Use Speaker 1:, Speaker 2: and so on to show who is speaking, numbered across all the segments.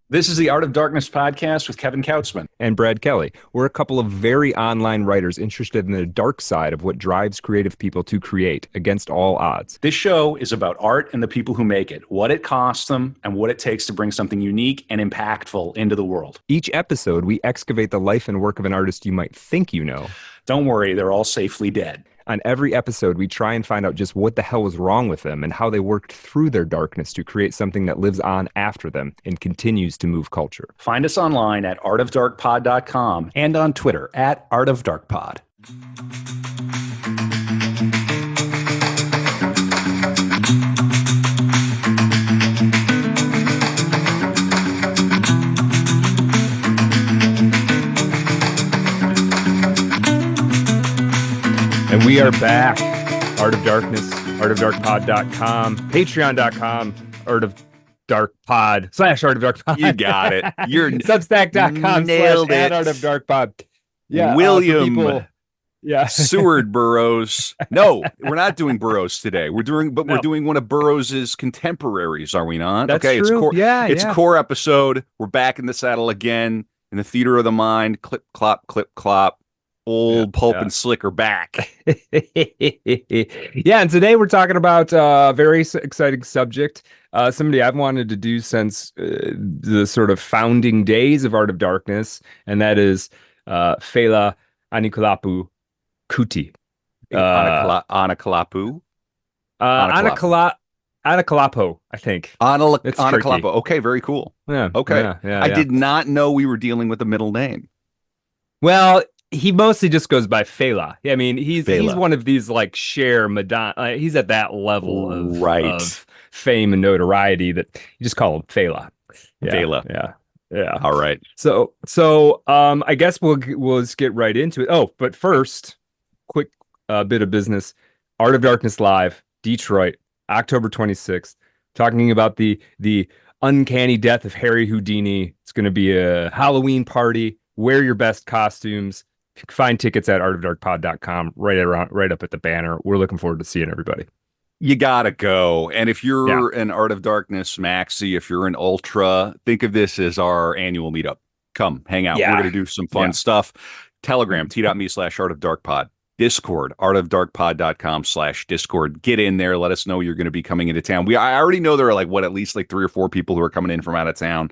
Speaker 1: This is the Art of Darkness podcast with Kevin Kautzman.
Speaker 2: And Brad Kelly. We're a couple of very online writers interested in the dark side of what drives creative people to create against all odds.
Speaker 1: This show is about art and the people who make it, what it costs them, and what it takes to bring something unique and impactful into the world.
Speaker 2: Each episode, we excavate the life and work of an artist you might think you know.
Speaker 1: Don't worry, they're all safely dead.
Speaker 2: On every episode, we try and find out just what the hell was wrong with them and how they worked through their darkness to create something that lives on after them and continues to move culture.
Speaker 1: Find us online at artofdarkpod.com and on Twitter at artofdarkpod.
Speaker 2: And we are back. Art of Darkness, artofdarkpod.com, patreon.com, artofdarkpod/artofdarkpod.
Speaker 1: You got it. You're
Speaker 2: substack.com/@artofdarkpod. Yeah,
Speaker 1: William
Speaker 2: yeah.
Speaker 1: Seward Burroughs. No, we're not doing Burroughs today. We're doing one of Burroughs's contemporaries, are we not?
Speaker 2: That's
Speaker 1: okay,
Speaker 2: true.
Speaker 1: It's a core episode. We're back in the saddle again in the theater of the mind. Clip, clop, clip, clop. Old Pulp and Slick are back.
Speaker 2: Yeah, and today we're talking about a very exciting subject, somebody I've wanted to do since the sort of founding days of Art of Darkness, and that is Fela Anikulapo Kuti.
Speaker 1: Anikulapo?
Speaker 2: Anikulapo, I think.
Speaker 1: Anikulapo. Okay, very cool.
Speaker 2: Yeah.
Speaker 1: Okay. I did not know we were dealing with a middle name.
Speaker 2: Well, he mostly just goes by Fela. I mean, he's one of these like Cher, Madonna. He's at that level of fame and notoriety that you just call him Fela. Yeah,
Speaker 1: Fela.
Speaker 2: Yeah.
Speaker 1: All right.
Speaker 2: So I guess we'll just get right into it. Oh, but first, quick bit of business. Art of Darkness Live, Detroit, October 26th. Talking about the uncanny death of Harry Houdini. It's going to be a Halloween party. Wear your best costumes. Find tickets at artofdarkpod.com right up at the banner. We're looking forward to seeing everybody.
Speaker 1: You gotta go. And if you're an Art of Darkness maxi, if you're an ultra, think of this as our annual meetup. Come hang out. We're gonna do some fun stuff. Telegram, t.me/artofdarkpod. Discord, artofdarkpod.com/Discord. Get in there. Let us know you're going to be coming into town. I already know there are at least 3 or 4 people who are coming in from out of town.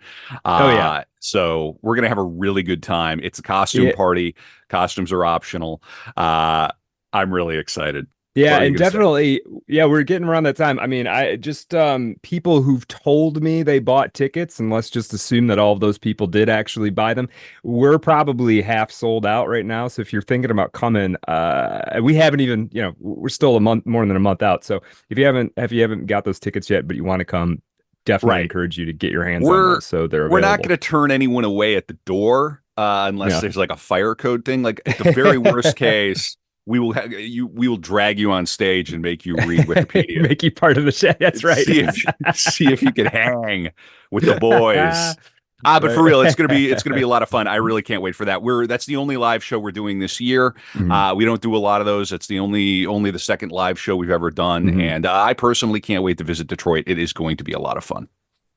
Speaker 1: So we're going to have a really good time. It's a costume party. Costumes are optional. I'm really excited.
Speaker 2: Yeah, and definitely, we're getting around that time. I mean, I just people who've told me they bought tickets, and let's just assume that all of those people did actually buy them. We're probably half sold out right now. So if you're thinking about coming, we haven't even, we're still more than a month out. So if you haven't got those tickets yet, but you want to come, definitely encourage you to get your hands on those. So they're available.
Speaker 1: We're not going to turn anyone away at the door unless there's like a fire code thing. Like at the very worst case. We will drag you on stage and make you read Wikipedia.
Speaker 2: Make you part of the chat. That's right.
Speaker 1: See if you can hang with the boys. But for real, it's gonna be a lot of fun. I really can't wait for that. That's the only live show we're doing this year. Mm-hmm. We don't do a lot of those. It's the only the second live show we've ever done. Mm-hmm. And I personally can't wait to visit Detroit. It is going to be a lot of fun.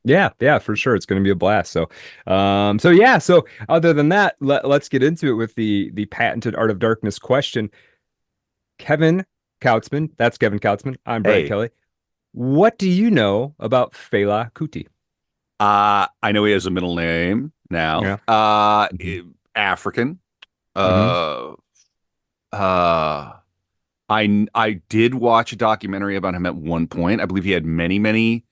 Speaker 2: Yeah, for sure. It's going to be a blast. So other than that, let's get into it with the patented Art of Darkness question. Kevin Kautzman, that's Kevin Kautzman. I'm Brad Kelly. What do you know about Fela Kuti?
Speaker 1: I know he has a middle name now. Yeah. African. I did watch a documentary about him at one point. I believe he had many.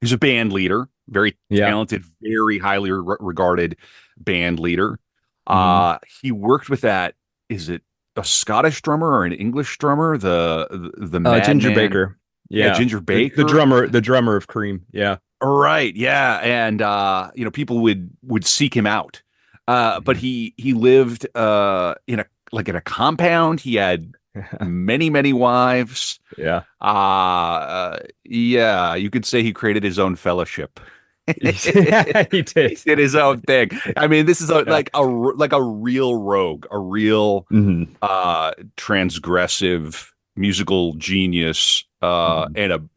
Speaker 1: He's a band leader, very talented, very highly regarded band leader. He worked with that. Is it a Scottish drummer or an English drummer? The
Speaker 2: Ginger Baker. Yeah,
Speaker 1: Ginger Baker.
Speaker 2: The drummer of Cream. Yeah.
Speaker 1: Right. Yeah. And people would seek him out. But he lived in a compound. He had many wives.
Speaker 2: Yeah.
Speaker 1: You could say he created his own fellowship.
Speaker 2: He did.
Speaker 1: He did his own thing. I mean, this is like a real rogue, a real transgressive musical genius, and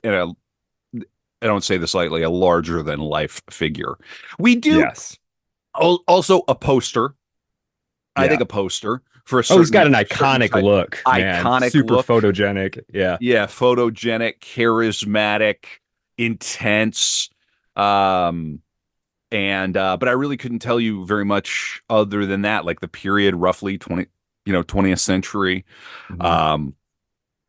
Speaker 1: I don't say this lightly, a larger than life figure. We do
Speaker 2: Yes.
Speaker 1: also a poster. I
Speaker 2: Yeah.
Speaker 1: think a poster for a
Speaker 2: Oh, he's got
Speaker 1: certain
Speaker 2: an
Speaker 1: certain
Speaker 2: iconic
Speaker 1: type,
Speaker 2: look, man.
Speaker 1: iconic
Speaker 2: Super
Speaker 1: look.
Speaker 2: photogenic. Yeah.
Speaker 1: Yeah, photogenic, charismatic, intense. Um, and but I really couldn't tell you very much other than that, like the period roughly 20th century.
Speaker 2: Mhm.
Speaker 1: Um,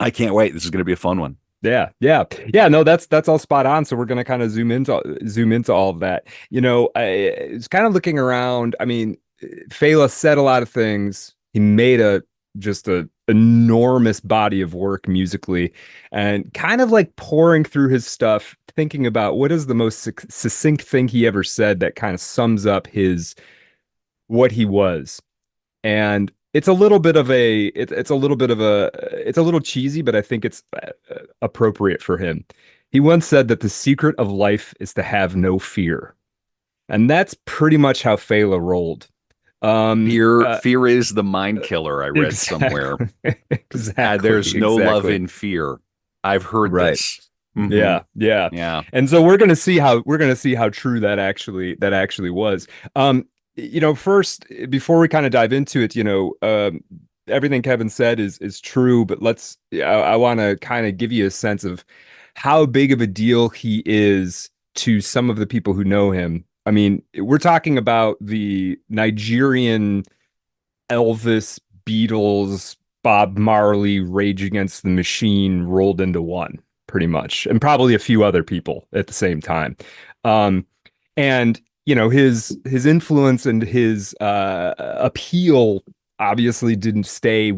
Speaker 1: I can't wait. This is going to be a fun one.
Speaker 2: Yeah, yeah, yeah. No, that's all spot on. So we're gonna kind of zoom into all of that. I was kind of looking around. I mean, Fela said a lot of things. He made a just a enormous body of work musically, and kind of like pouring through his stuff, thinking about what is the most succinct thing he ever said that kind of sums up his what he was. And it's a little bit of a it's a little bit of a it's a little cheesy, but I think it's appropriate for him. He once said that the secret of life is to have no fear, and that's pretty much how Fela rolled. um
Speaker 1: Fear is the mind killer. I read somewhere.
Speaker 2: exactly. exactly
Speaker 1: There's no love
Speaker 2: exactly
Speaker 1: in fear. I've heard
Speaker 2: right.
Speaker 1: this. Hmm.
Speaker 2: Yeah, yeah.
Speaker 1: Yeah.
Speaker 2: And so we're gonna see how true that actually was. First, before we kind of dive into it, everything Kevin said is true, but I want to kind of give you a sense of how big of a deal he is to some of the people who know him. I mean, we're talking about the Nigerian Elvis, Beatles, Bob Marley, Rage Against the Machine rolled into one, pretty much, and probably a few other people at the same time. Um, and his influence and his appeal obviously didn't stay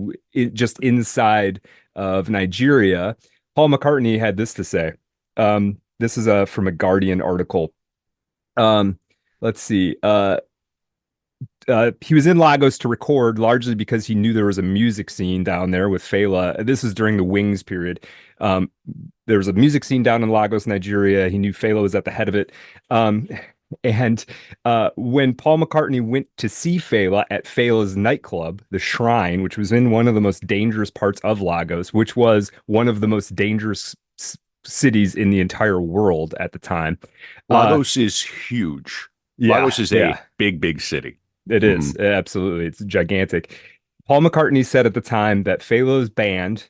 Speaker 2: just inside of Nigeria. Paul McCartney had this to say. This is from a Guardian article. Um, let's see. He was in Lagos to record largely because he knew there was a music scene down there with Fela. This is during the Wings period. Um, there was a music scene down in Lagos, Nigeria. He knew Fela was at the head of it. Um, and when Paul McCartney went to see Fela at Fela's nightclub, the Shrine, which was in one of the most dangerous parts of Lagos, which was one of the most dangerous cities in the entire world at the time.
Speaker 1: Lagos is huge.
Speaker 2: Yeah,
Speaker 1: Lagos is a
Speaker 2: yeah.
Speaker 1: big, big city.
Speaker 2: It
Speaker 1: Hmm.
Speaker 2: is. Absolutely. It's gigantic. Paul McCartney said at the time that Fela's band,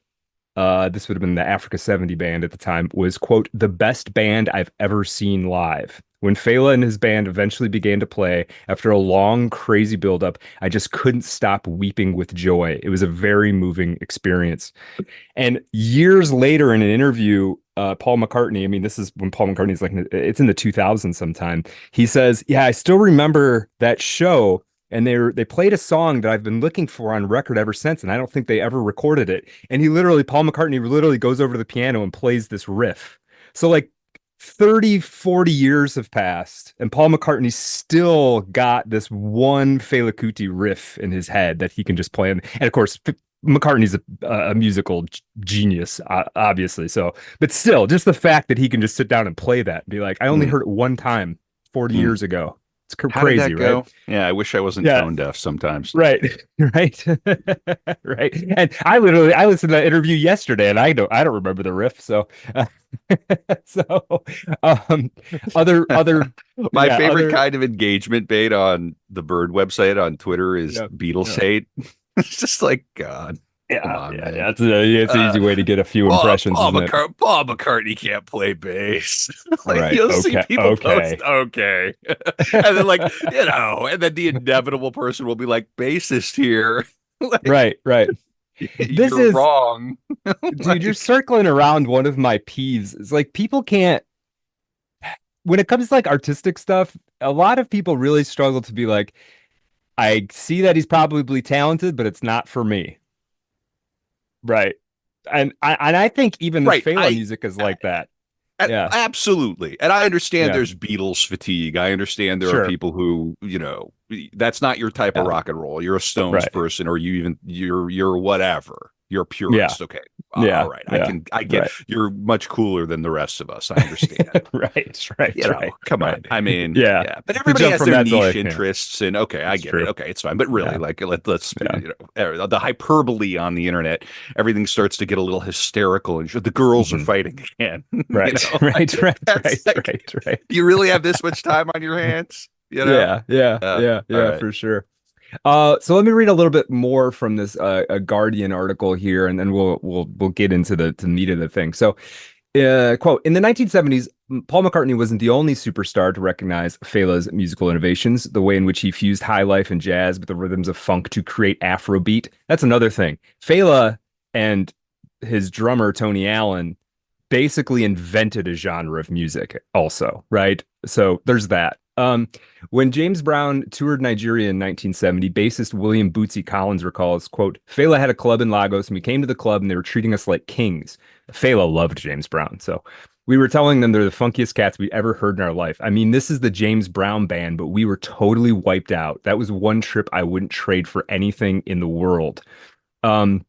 Speaker 2: this would have been the Africa 70 band at the time, was, quote, the best band I've ever seen live. When Fela and his band eventually began to play, after a long, crazy buildup, I just couldn't stop weeping with joy. It was a very moving experience. And years later, in an interview, Paul McCartney, I mean, this is when Paul McCartney's like, it's in the 2000s sometime. He says, yeah, I still remember that show. And they played a song that I've been looking for on record ever since. And I don't think they ever recorded it. And Paul McCartney literally goes over to the piano and plays this riff. So like 30, 40 years have passed, and Paul McCartney still got this one Fela Kuti riff in his head that he can just play. And of course, McCartney's a musical genius, obviously. So, but still, just the fact that he can just sit down and play that and be like, I only
Speaker 1: Hmm.
Speaker 2: heard it one time 40
Speaker 1: Hmm.
Speaker 2: years ago. It's
Speaker 1: How did
Speaker 2: crazy,
Speaker 1: that
Speaker 2: right?
Speaker 1: go? Yeah, I wish I wasn't
Speaker 2: Yeah,
Speaker 1: tone deaf sometimes.
Speaker 2: right, right, right. And I listened to that interview yesterday, and I don't remember the riff. So, so, um, other,
Speaker 1: My
Speaker 2: yeah,
Speaker 1: favorite
Speaker 2: other,
Speaker 1: kind of engagement bait on the Bird website on Twitter is
Speaker 2: yeah,
Speaker 1: Beatles
Speaker 2: yeah,
Speaker 1: hate. It's just like, God, come
Speaker 2: yeah,
Speaker 1: on,
Speaker 2: yeah,
Speaker 1: man.
Speaker 2: yeah. It's an
Speaker 1: Uh,
Speaker 2: easy way to get a few impressions, isn't it?
Speaker 1: Paul McCartney can't play bass. Like
Speaker 2: Right.
Speaker 1: you'll see
Speaker 2: Okay.
Speaker 1: people post,
Speaker 2: Okay.
Speaker 1: okay, and then and then the inevitable person will be like, bassist here. Like
Speaker 2: Right. Right. This
Speaker 1: you're
Speaker 2: is,
Speaker 1: wrong.
Speaker 2: dude, you're
Speaker 1: Like,
Speaker 2: circling around one of my peeves. It's like people can't, when it comes to like artistic stuff, a lot of people really struggle to be like, I see that he's probably talented, but it's not for me. Right. And I think even this
Speaker 1: right.
Speaker 2: Fela music is like that. Yeah.
Speaker 1: Absolutely. And I understand
Speaker 2: Yeah.
Speaker 1: there's Beatles fatigue. I understand there are
Speaker 2: Sure.
Speaker 1: people who, that's not your type of
Speaker 2: Yeah.
Speaker 1: rock and roll. You're a Stones
Speaker 2: Right.
Speaker 1: person or you're whatever. You're a
Speaker 2: Yeah.
Speaker 1: purist. Okay.
Speaker 2: Yeah.
Speaker 1: All right.
Speaker 2: Yeah.
Speaker 1: I get
Speaker 2: Right.
Speaker 1: you're much cooler than the rest of us. I understand.
Speaker 2: Right. Right.
Speaker 1: You know,
Speaker 2: Right.
Speaker 1: come
Speaker 2: Right.
Speaker 1: on. I mean,
Speaker 2: Yeah.
Speaker 1: yeah, but
Speaker 2: We
Speaker 1: everybody
Speaker 2: jump
Speaker 1: has
Speaker 2: from
Speaker 1: their
Speaker 2: that to
Speaker 1: niche
Speaker 2: like, yeah,
Speaker 1: interests, and okay, I
Speaker 2: it's
Speaker 1: get it.
Speaker 2: true.
Speaker 1: Okay, it's fine. But really,
Speaker 2: Yeah.
Speaker 1: like, let's
Speaker 2: Yeah.
Speaker 1: the hyperbole on the internet, everything starts to get a little hysterical, and the girls are
Speaker 2: Mhm.
Speaker 1: fighting again.
Speaker 2: Right. Right. Right.
Speaker 1: That's
Speaker 2: Right.
Speaker 1: like,
Speaker 2: Right. Right.
Speaker 1: you really have this much time on your hands, you know?
Speaker 2: Yeah. Yeah. Yeah.
Speaker 1: All
Speaker 2: Yeah.
Speaker 1: right.
Speaker 2: For sure. So let me read a little bit more from this a Guardian article here, and then we'll get into the meat of the thing. So, quote, in the 1970s, Paul McCartney wasn't the only superstar to recognize Fela's musical innovations, the way in which he fused high life and jazz with the rhythms of funk to create Afrobeat. That's another thing. Fela and his drummer, Tony Allen, basically invented a genre of music also, right? So there's that. When James Brown toured Nigeria in 1970, bassist William Bootsy Collins recalls, quote, Fela had a club in Lagos and we came to the club and they were treating us like kings. Fela loved James Brown. So we were telling them they're the funkiest cats we ever heard in our life. I mean, this is the James Brown band, but we were totally wiped out. That was one trip I wouldn't trade for anything in the world. Um,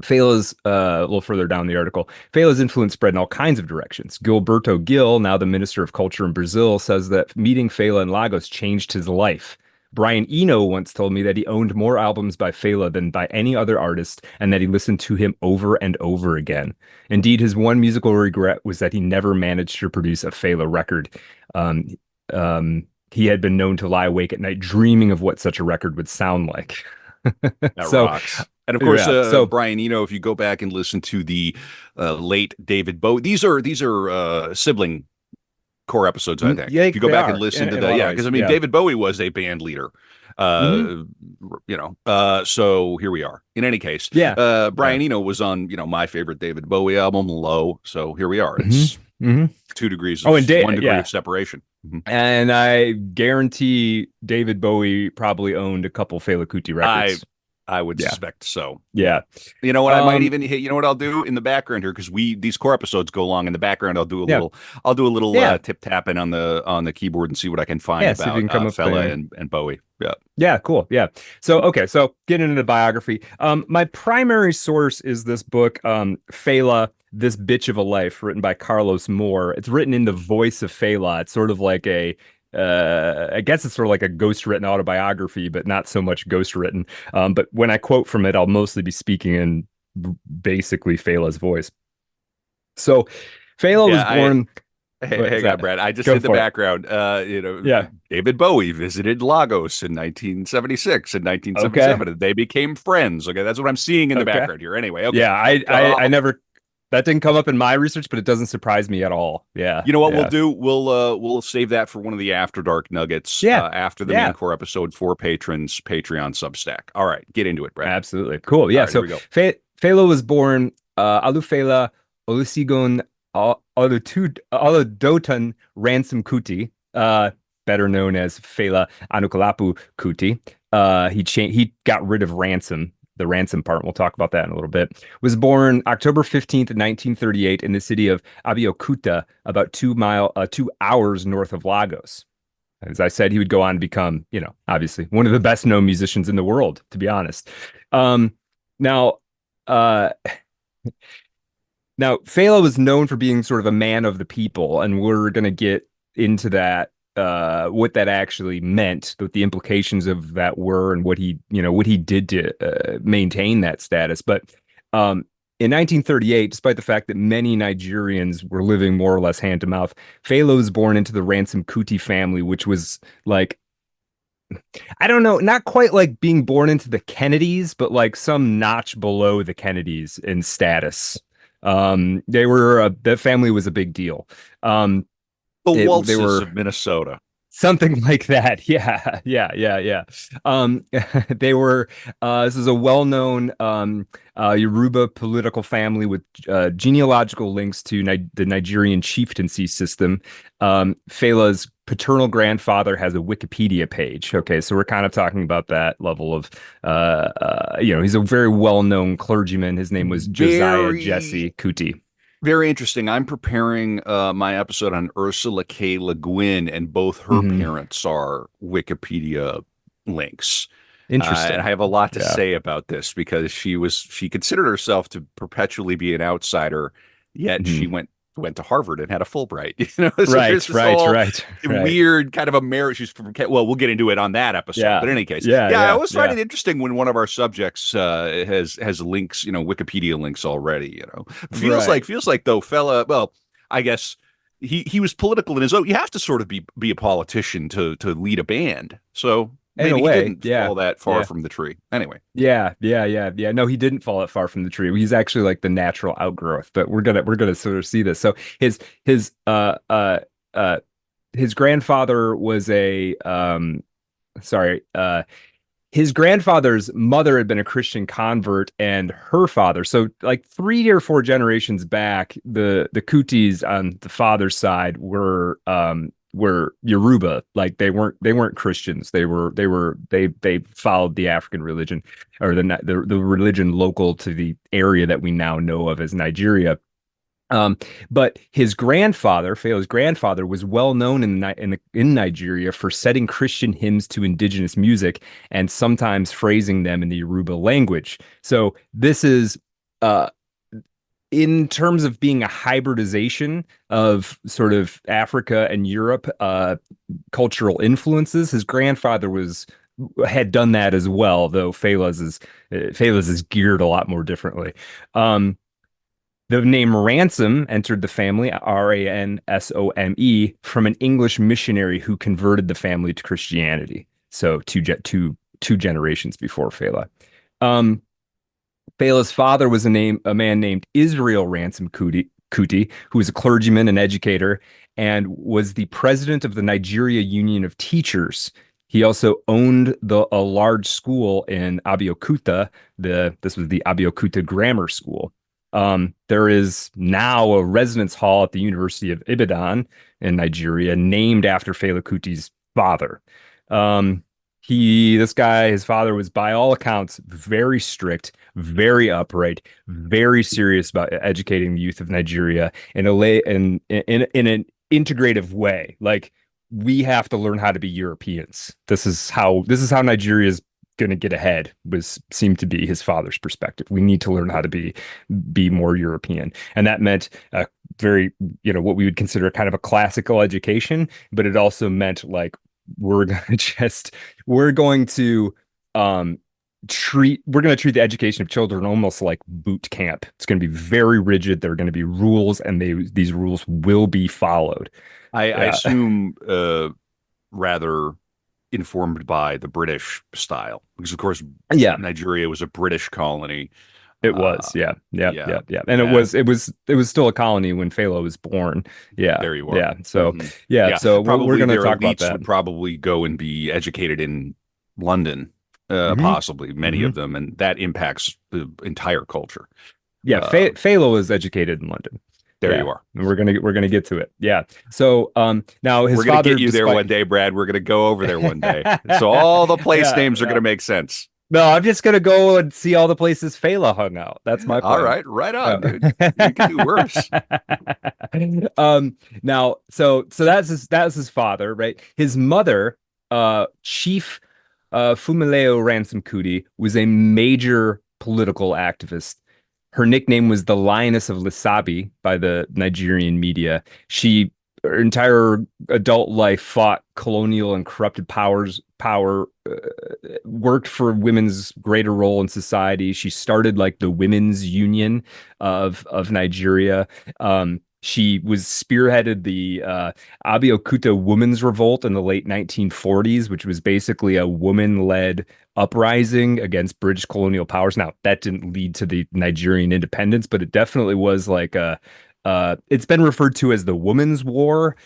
Speaker 2: Fela's a little further down the article. Fela's influence spread in all kinds of directions. Gilberto Gil, now the Minister of Culture in Brazil, says that meeting Fela in Lagos changed his life. Brian Eno once told me that he owned more albums by Fela than by any other artist, and that he listened to him over and over again. Indeed, his one musical regret was that he never managed to produce a Fela record. Um, he had been known to lie awake at night dreaming of what such a record would sound like.
Speaker 1: That
Speaker 2: So,
Speaker 1: rocks. And of course,
Speaker 2: yeah. So
Speaker 1: Brian Eno, if you go back and listen to the late David Bowie, these are sibling core episodes, I think.
Speaker 2: yeah,
Speaker 1: If you go
Speaker 2: they
Speaker 1: back and
Speaker 2: are
Speaker 1: listen to
Speaker 2: in a
Speaker 1: the,
Speaker 2: lot of
Speaker 1: yeah, because
Speaker 2: ways.
Speaker 1: I mean,
Speaker 2: Yeah.
Speaker 1: David Bowie was a band leader.
Speaker 2: Hmm.
Speaker 1: So here we are. In any case,
Speaker 2: Yeah. Yeah.
Speaker 1: Brian Eno was on, my favorite David Bowie album, Low. So here we are.
Speaker 2: Hmm.
Speaker 1: It's
Speaker 2: Hmm. Oh, and
Speaker 1: 1 degree
Speaker 2: yeah.
Speaker 1: of separation. Mhm.
Speaker 2: And I guarantee David Bowie probably owned a couple Fela Kuti
Speaker 1: I
Speaker 2: records.
Speaker 1: I would
Speaker 2: Yeah.
Speaker 1: suspect so.
Speaker 2: Yeah.
Speaker 1: You know what? I might
Speaker 2: Um,
Speaker 1: even hit. You know what I'll do in the background here because these core episodes go long. In the background,
Speaker 2: yeah.
Speaker 1: I'll do a little
Speaker 2: Yeah.
Speaker 1: tip tapping on the keyboard and see what I can find
Speaker 2: Yeah. See if you
Speaker 1: about
Speaker 2: can come up with
Speaker 1: Fela
Speaker 2: anything.
Speaker 1: and Bowie. Yeah.
Speaker 2: Yeah, cool. Yeah. So, okay. So getting into the biography. My primary source is this book, Fela, This Bitch of a Life, written by Carlos Moore. It's written in the voice of Fela. It's sort of like I guess it's sort of like a ghostwritten autobiography, but not so much ghostwritten. But when I quote from it, I'll mostly be speaking in basically Fela's voice. So Fela was
Speaker 1: Yeah.
Speaker 2: born.
Speaker 1: Hey,
Speaker 2: What is
Speaker 1: hang on,
Speaker 2: that?
Speaker 1: Brad. I just
Speaker 2: Go
Speaker 1: did the
Speaker 2: for it.
Speaker 1: background.
Speaker 2: Yeah.
Speaker 1: David Bowie visited Lagos in 1976 and
Speaker 2: Okay.
Speaker 1: 1977, and they became friends. Okay, that's what I'm seeing in the
Speaker 2: Okay.
Speaker 1: background here. Anyway, okay.
Speaker 2: Yeah, I
Speaker 1: Uh,
Speaker 2: never that didn't come up in my research, but it doesn't surprise me at all. Yeah,
Speaker 1: You know what we'll
Speaker 2: yeah,
Speaker 1: do? We'll save that for one of the After Dark nuggets
Speaker 2: yeah,
Speaker 1: after the main
Speaker 2: yeah.
Speaker 1: core episode for patrons, Patreon Substack. All right, get into it, Brad.
Speaker 2: Absolutely. Cool.
Speaker 1: All
Speaker 2: Yeah.
Speaker 1: right, here
Speaker 2: So
Speaker 1: we go.
Speaker 2: Fela was born Alufela Olusegun Oludotan Ransom Kuti, better known as Fela Anikulapo Kuti. He got rid of ransom, the ransom part. We'll talk about that in a little bit. Was born October 15th, 1938 in the city of Abeokuta, about 2 hours north of Lagos. As I said, he would go on to become, obviously one of the best known musicians in the world, to be honest. Now, uh, now Fela was known for being sort of a man of the people, and we're going to get into that, what that actually meant, what the implications of that were, and what he did to maintain that status. But in 1938, despite the fact that many Nigerians were living more or less hand to mouth, Fela was born into the Ransom Kuti family, which was like, I don't know, not quite like being born into the Kennedys, but like some notch below the Kennedys in status. The family was a big deal. Um,
Speaker 1: The
Speaker 2: they
Speaker 1: Waltzes
Speaker 2: were
Speaker 1: of Minnesota.
Speaker 2: something like that. Yeah, yeah, yeah, yeah. They were. This is a well-known Yoruba political family with genealogical links to the Nigerian chieftaincy system. Fela's paternal grandfather has a Wikipedia page. Okay, so we're kind of talking about that level of, he's a very well-known clergyman. His name was Josiah
Speaker 1: Very
Speaker 2: Jesse Kuti.
Speaker 1: Very interesting. I'm preparing my episode on Ursula K. Le Guin, and both her
Speaker 2: Hmm.
Speaker 1: parents are Wikipedia links. And I
Speaker 2: Interesting.
Speaker 1: have a lot to
Speaker 2: Yeah.
Speaker 1: say about this because she considered herself to perpetually be an outsider, yet she
Speaker 2: Mhm.
Speaker 1: went to Harvard and had a Fulbright. So there's
Speaker 2: Right,
Speaker 1: this
Speaker 2: right,
Speaker 1: whole
Speaker 2: right, right.
Speaker 1: weird kind of a marriage. She's from well, we'll get into it on that episode. But
Speaker 2: Yeah.
Speaker 1: in any case,
Speaker 2: Yeah,
Speaker 1: yeah, I
Speaker 2: yeah,
Speaker 1: always find
Speaker 2: yeah.
Speaker 1: it interesting when one of our subjects has links, Wikipedia links already.
Speaker 2: Right.
Speaker 1: Feels like though, fella. Well, I guess he was political in his own. You have to sort of be a politician to lead a band. So
Speaker 2: In a
Speaker 1: maybe he
Speaker 2: way,
Speaker 1: didn't
Speaker 2: yeah.
Speaker 1: fall that far
Speaker 2: Yeah.
Speaker 1: from the tree. Anyway,
Speaker 2: Yeah, yeah, yeah, yeah. No, he didn't fall that far from the tree. He's actually like the natural outgrowth, but we're gonna sort of see this. So his uh his grandfather was a sorry, his grandfather's mother had been a Christian convert, and her father, so like 3 or 4 generations back, the Kutis on the father's side were Yoruba. Like they weren't Christians. They followed the African religion, or the religion local to the area that we now know of as Nigeria. But his grandfather, Fela's grandfather, was well known in Nigeria for setting Christian hymns to indigenous music and sometimes phrasing them in the Yoruba language. So this is uh, in terms of being a hybridization of sort of Africa and Europe cultural influences. His grandfather had done that as well, though Fela's is geared a lot more differently. Um, the name Ransom entered the family, Ransome, from an English missionary who converted the family to Christianity. So two generations before Fela. Um, Fela's father was a man named Israel Ransom Kuti, who was a clergyman and educator and was the president of the Nigeria Union of Teachers. He also owned a large school in Abeokuta. This was the Abeokuta Grammar School. There is now a residence hall at the University of Ibadan in Nigeria named after Fela Kuti's father. Um, his father was by all accounts very strict, very upright, very serious about educating the youth of Nigeria in an integrative way. Like, we have to learn how to be Europeans. This is how Nigeria is going to get ahead, seemed to be his father's perspective. We need to learn how to be more European, and that meant very, what we would consider kind of a classical education, but it also meant like we're gonna just we're going to um treat the education of children almost like boot camp. It's going to be very rigid. There are going to be rules, and these rules will be followed.
Speaker 1: I
Speaker 2: Yeah.
Speaker 1: assume rather informed by the British style, because of course
Speaker 2: Yeah,
Speaker 1: Nigeria was a British colony.
Speaker 2: it
Speaker 1: Uh,
Speaker 2: was. Yeah, yeah,
Speaker 1: yeah,
Speaker 2: yeah, yeah. And it
Speaker 1: and
Speaker 2: was it was it was still a colony when Fela was born. Yeah,
Speaker 1: there you are.
Speaker 2: yeah. So
Speaker 1: Hmm.
Speaker 2: yeah,
Speaker 1: Yeah,
Speaker 2: so we're
Speaker 1: probably
Speaker 2: going to
Speaker 1: their
Speaker 2: talk about
Speaker 1: elites
Speaker 2: that.
Speaker 1: would probably go and be educated in London,
Speaker 2: Hmm.
Speaker 1: possibly many
Speaker 2: Hmm.
Speaker 1: of them, and that impacts the entire culture.
Speaker 2: Yeah,
Speaker 1: Uh,
Speaker 2: Fela was educated in London.
Speaker 1: there
Speaker 2: Yeah,
Speaker 1: you are.
Speaker 2: and we're gonna get to it. Yeah. So now his
Speaker 1: We're gonna
Speaker 2: father,
Speaker 1: get you there
Speaker 2: despite
Speaker 1: one day, Brad. We're gonna go over there one day, so all the place
Speaker 2: yeah,
Speaker 1: names are
Speaker 2: yeah.
Speaker 1: gonna make sense.
Speaker 2: No, I'm just gonna go and see all the places Fela hung out. That's my
Speaker 1: All
Speaker 2: plan.
Speaker 1: right, right on,
Speaker 2: Yeah.
Speaker 1: dude. You could do worse.
Speaker 2: Now, so that's his father, right? His mother, Chief Fumileo Ransom Kuti, was a major political activist. Her nickname was the Lioness of Lisabi by the Nigerian media. Her entire adult life fought colonial and corrupted power, worked for women's greater role in society. She started like the women's union of Nigeria. She was spearheaded the Abeokuta Women's Revolt in the late 1940s, which was basically a woman-led uprising against British colonial powers. Now, that didn't lead to the Nigerian independence, but it definitely was like it's been referred to as the Women's War.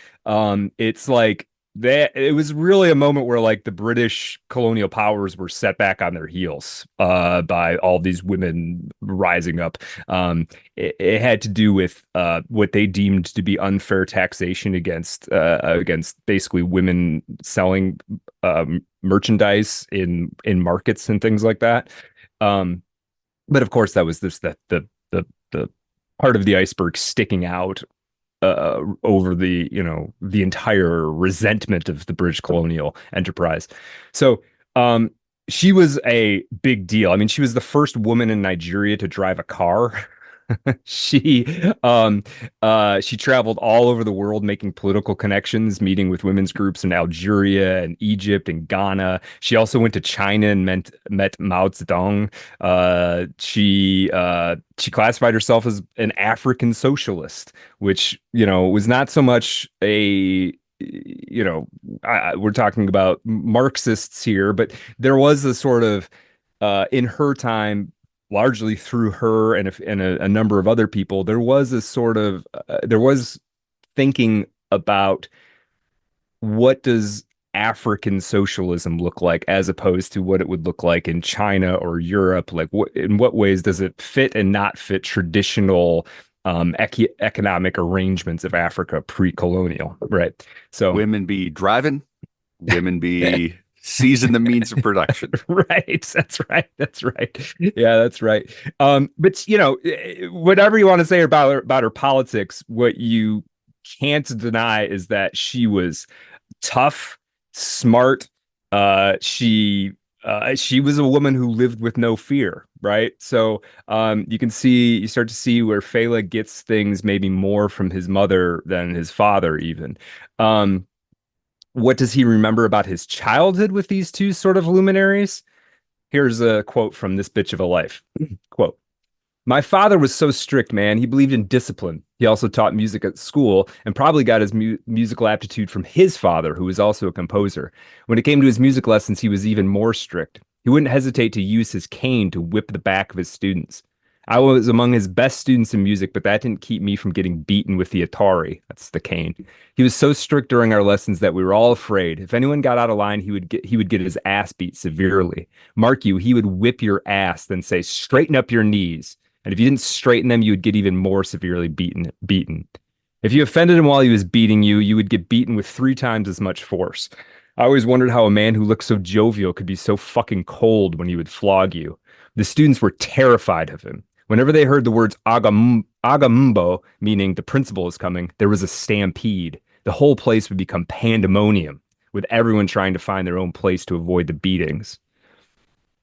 Speaker 2: It's like that it was really a moment where like the British colonial powers were set back on their heels by all these women rising up. It had to do with what they deemed to be unfair taxation against basically women selling merchandise in markets and things like that. Um, but of course, that was this that the part of the iceberg sticking out over the entire resentment of the British colonial enterprise. So she was a big deal. I mean, she was the first woman in Nigeria to drive a car. She she traveled all over the world making political connections, meeting with women's groups in Algeria and Egypt and Ghana. She also went to China and met Mao Zedong. She classified herself as an African socialist, which, was not so much a we're talking about Marxists here, but there was a sort of in her time, largely through her and a number of other people, there was a sort of there was thinking about what does African socialism look like as opposed to what it would look like in China or Europe. Like, in what ways does it fit and not fit traditional economic arrangements of Africa pre-colonial, right? So
Speaker 1: Women be driving, women be seizing the means of production.
Speaker 2: right. That's right. That's right. Yeah, that's right. But whatever you want to say about her politics, what you can't deny is that she was tough, smart. She was a woman who lived with no fear, right? So you start to see where Fela gets things maybe more from his mother than his father, even. What does he remember about his childhood with these two sort of luminaries? Here's a quote from this bitch of a life. Quote, "My father was so strict, man. He believed in discipline. He also taught music at school and probably got his musical aptitude from his father, who was also a composer. When it came to his music lessons, he was even more strict. He wouldn't hesitate to use his cane to whip the back of his students. I was among his best students in music, but that didn't keep me from getting beaten with the Atari. That's the cane. He was so strict during our lessons that we were all afraid. If anyone got out of line, he would get his ass beat severely. Mark you, he would whip your ass, then say, 'Straighten up your knees.' And if you didn't straighten them, you would get even more severely beaten. If you offended him while he was beating you, you would get beaten with 3 times as much force. I always wondered how a man who looked so jovial could be so fucking cold when he would flog you. The students were terrified of him. Whenever they heard the words Agamumbo, meaning the principal is coming, there was a stampede. The whole place would become pandemonium, with everyone trying to find their own place to avoid the beatings.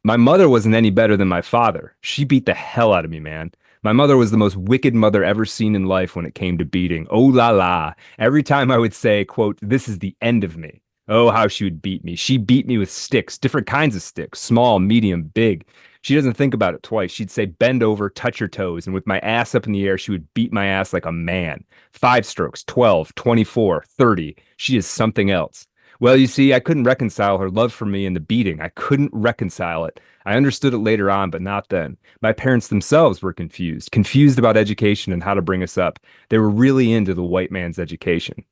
Speaker 2: My mother wasn't any better than my father. She beat the hell out of me, man. My mother was the most wicked mother ever seen in life when it came to beating. Oh la la. Every time I would say, quote, 'This is the end of me.' Oh, how she would beat me. She beat me with sticks, different kinds of sticks, small, medium, big. She doesn't think about it twice. She'd say, 'Bend over, touch your toes.' And with my ass up in the air, she would beat my ass like a man. 5 strokes, 12, 24, 30. She is something else. Well, you see, I couldn't reconcile her love for me and the beating. I couldn't reconcile it. I understood it later on, but not then. My parents themselves were confused about education and how to bring us up. They were really into the white man's education.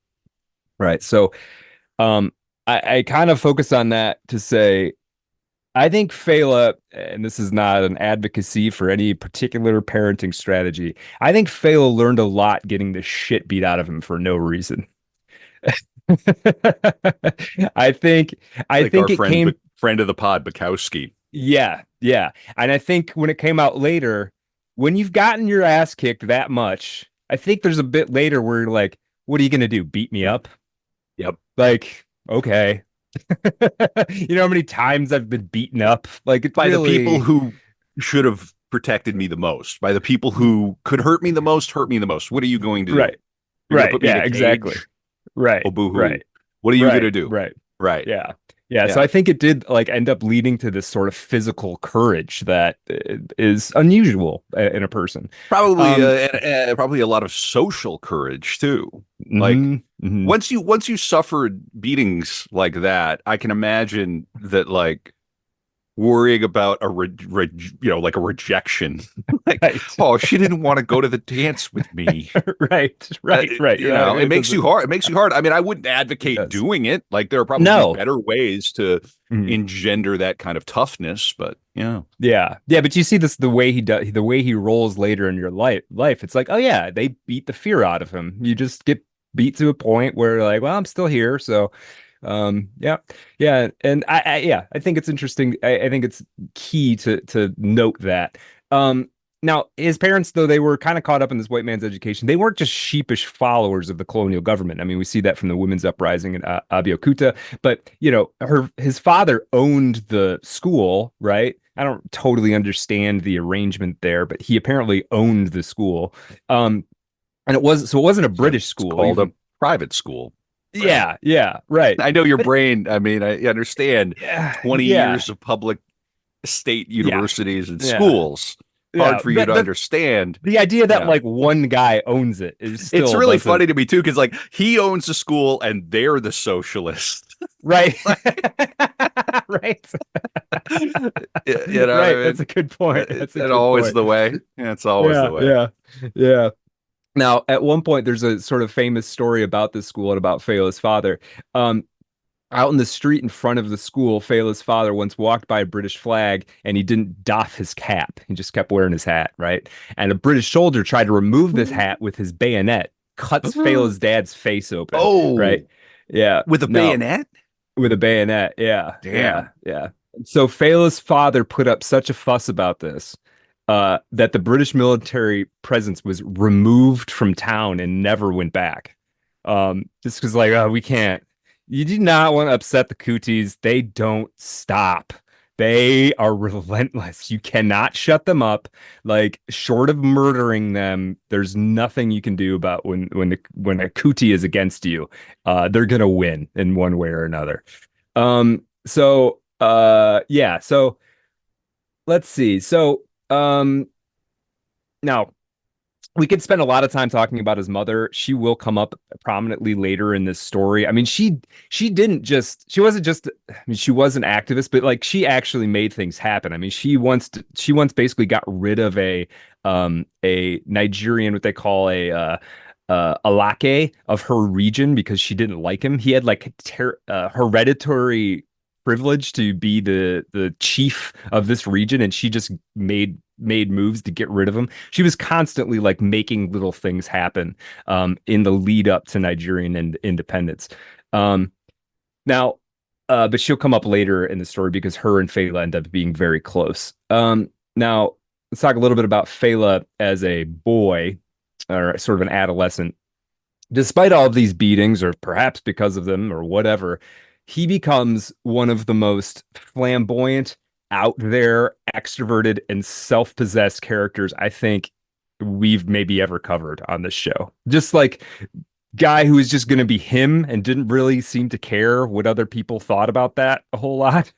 Speaker 2: Right. So I kind of focus on that to say, I think Fela, and this is not an advocacy for any particular parenting strategy, I think Fela learned a lot getting the shit beat out of him for no reason. I think
Speaker 1: Like
Speaker 2: think
Speaker 1: our
Speaker 2: it came
Speaker 1: friend of the pod, Bukowski.
Speaker 2: yeah, yeah. And I think when it came out later, when you've gotten your ass kicked that much, I think there's a bit later where you're like, what are you gonna do? Beat me up?
Speaker 1: Yep.
Speaker 2: Like, okay. You know how many times I've been beaten up? Like, it's
Speaker 1: By the people
Speaker 2: really
Speaker 1: who should have protected me the most, by the people who could hurt me the most, hurt me the most. What are you going to do?
Speaker 2: right,
Speaker 1: You're going to
Speaker 2: right,
Speaker 1: put me in
Speaker 2: yeah,
Speaker 1: a
Speaker 2: exactly.
Speaker 1: cage?
Speaker 2: Right,
Speaker 1: Oh, boo-hoo.
Speaker 2: right,
Speaker 1: What are you going
Speaker 2: right,
Speaker 1: to do?
Speaker 2: right.
Speaker 1: Right.
Speaker 2: Yeah. Yeah. So
Speaker 1: Yeah.
Speaker 2: I think it did like end up leading to this sort of physical courage that is unusual in a person.
Speaker 1: Probably,
Speaker 2: Um,
Speaker 1: probably a lot of social courage too. Like
Speaker 2: mhm, mhm.
Speaker 1: once you suffered beatings like that, I can imagine that like worrying about like a rejection, like,
Speaker 2: Right.
Speaker 1: oh, she didn't want to go to the dance with me.
Speaker 2: Right. Right. Right.
Speaker 1: It
Speaker 2: It
Speaker 1: makes you
Speaker 2: doesn't,
Speaker 1: hard. It makes you hard. I mean, I wouldn't
Speaker 2: it
Speaker 1: advocate
Speaker 2: does.
Speaker 1: doing it. Like there are probably
Speaker 2: No.
Speaker 1: better ways to
Speaker 2: Mhm.
Speaker 1: engender that kind of toughness, but yeah.
Speaker 2: Yeah. Yeah. But you see this, the way he does, the way he rolls later in your life. It's like, oh yeah, they beat the fear out of him. You just get beat to a point where like, well, I'm still here. So, yeah, yeah. And yeah, I think it's interesting. I think it's key to note that. Um, Now, his parents, though, they were kind of caught up in this white man's education. They weren't just sheepish followers of the colonial government. I mean, we see that from the women's uprising in Abeokuta. But, his father owned the school, right? I don't totally understand the arrangement there, but he apparently owned the school. And it wasn't a British school.
Speaker 1: It's called a private school.
Speaker 2: Yeah, yeah, right.
Speaker 1: I know your brain. I mean, I understand 20
Speaker 2: yeah.
Speaker 1: years of public state universities and
Speaker 2: Yeah.
Speaker 1: schools. Hard for you
Speaker 2: but
Speaker 1: to understand.
Speaker 2: The idea that like one guy owns it is still
Speaker 1: it's really funny to me too, because like he owns the school and they're the socialists.
Speaker 2: Right. Right.
Speaker 1: You know,
Speaker 2: right.
Speaker 1: I mean?
Speaker 2: That's a good point. That's
Speaker 1: always
Speaker 2: point.
Speaker 1: the way. Yeah, it's always the way.
Speaker 2: Yeah. Yeah. Now, at one point, there's a sort of famous story about this school and about Fela's father. Out in the street in front of the school, Fela's father once walked by a British flag and he didn't doff his cap. He just kept wearing his hat, right? And a British soldier tried to remove this hat with his bayonet, cuts Fela's dad's face open.
Speaker 1: Oh,
Speaker 2: right? Yeah.
Speaker 1: With a bayonet?
Speaker 2: With a bayonet, yeah.
Speaker 1: Damn.
Speaker 2: Yeah. So Fela's father put up such a fuss about this that the British military presence was removed from town and never went back. Just because, like, we can't. You do not want to upset the Kutis. They don't stop. They are relentless. You cannot shut them up. Like, short of murdering them, there's nothing you can do about when a Kuti is against you. They're gonna win in one way or another. So let's see. So now we could spend a lot of time talking about his mother. She will come up prominently later in this story. I mean, she wasn't just, I mean, she was an activist, but like she actually made things happen. I mean, she once basically got rid of a Nigerian, what they call a Alake of her region because she didn't like him. He had like hereditary privilege to be the chief of this region, and she just made moves to get rid of him. She was constantly like making little things happen in the lead up to Nigerian independence. Now, but she'll come up later in the story because her and Fela end up being very close. Now, let's talk a little bit about Fela as a boy or sort of an adolescent. Despite all of these beatings, or perhaps because of them or whatever, he becomes one of the most flamboyant, out there, extroverted, and self-possessed characters I think we've maybe ever covered on this show. Just like guy who is just going to be him and didn't really seem to care what other people thought about that a whole lot.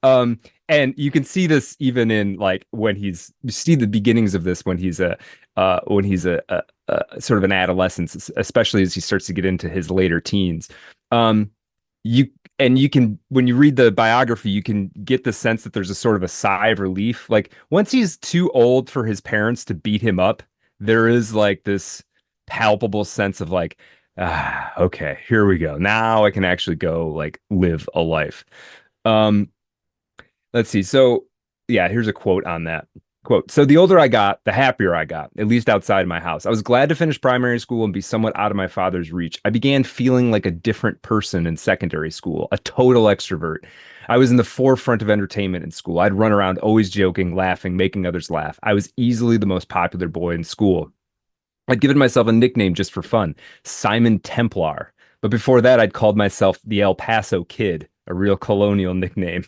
Speaker 2: And you can see this even in like when you see the beginnings of this when he's a sort of an adolescent, especially as he starts to get into his later teens. You can, when you read the biography, you can get the sense that there's a sort of a sigh of relief. Like once he's too old for his parents to beat him up, there is like this palpable sense of like, okay, here we go. Now I can actually go like live a life. Let's see. So yeah, here's a quote on that. Quote, so the older I got, the happier I got, at least outside my house. I was glad to finish primary school and be somewhat out of my father's reach. I began feeling like a different person in secondary school, a total extrovert. I was in the forefront of entertainment in school. I'd run around always joking, laughing, making others laugh. I was easily the most popular boy in school. I'd given myself a nickname just for fun, Simon Templar. But before that, I'd called myself the El Paso Kid, a real colonial nickname.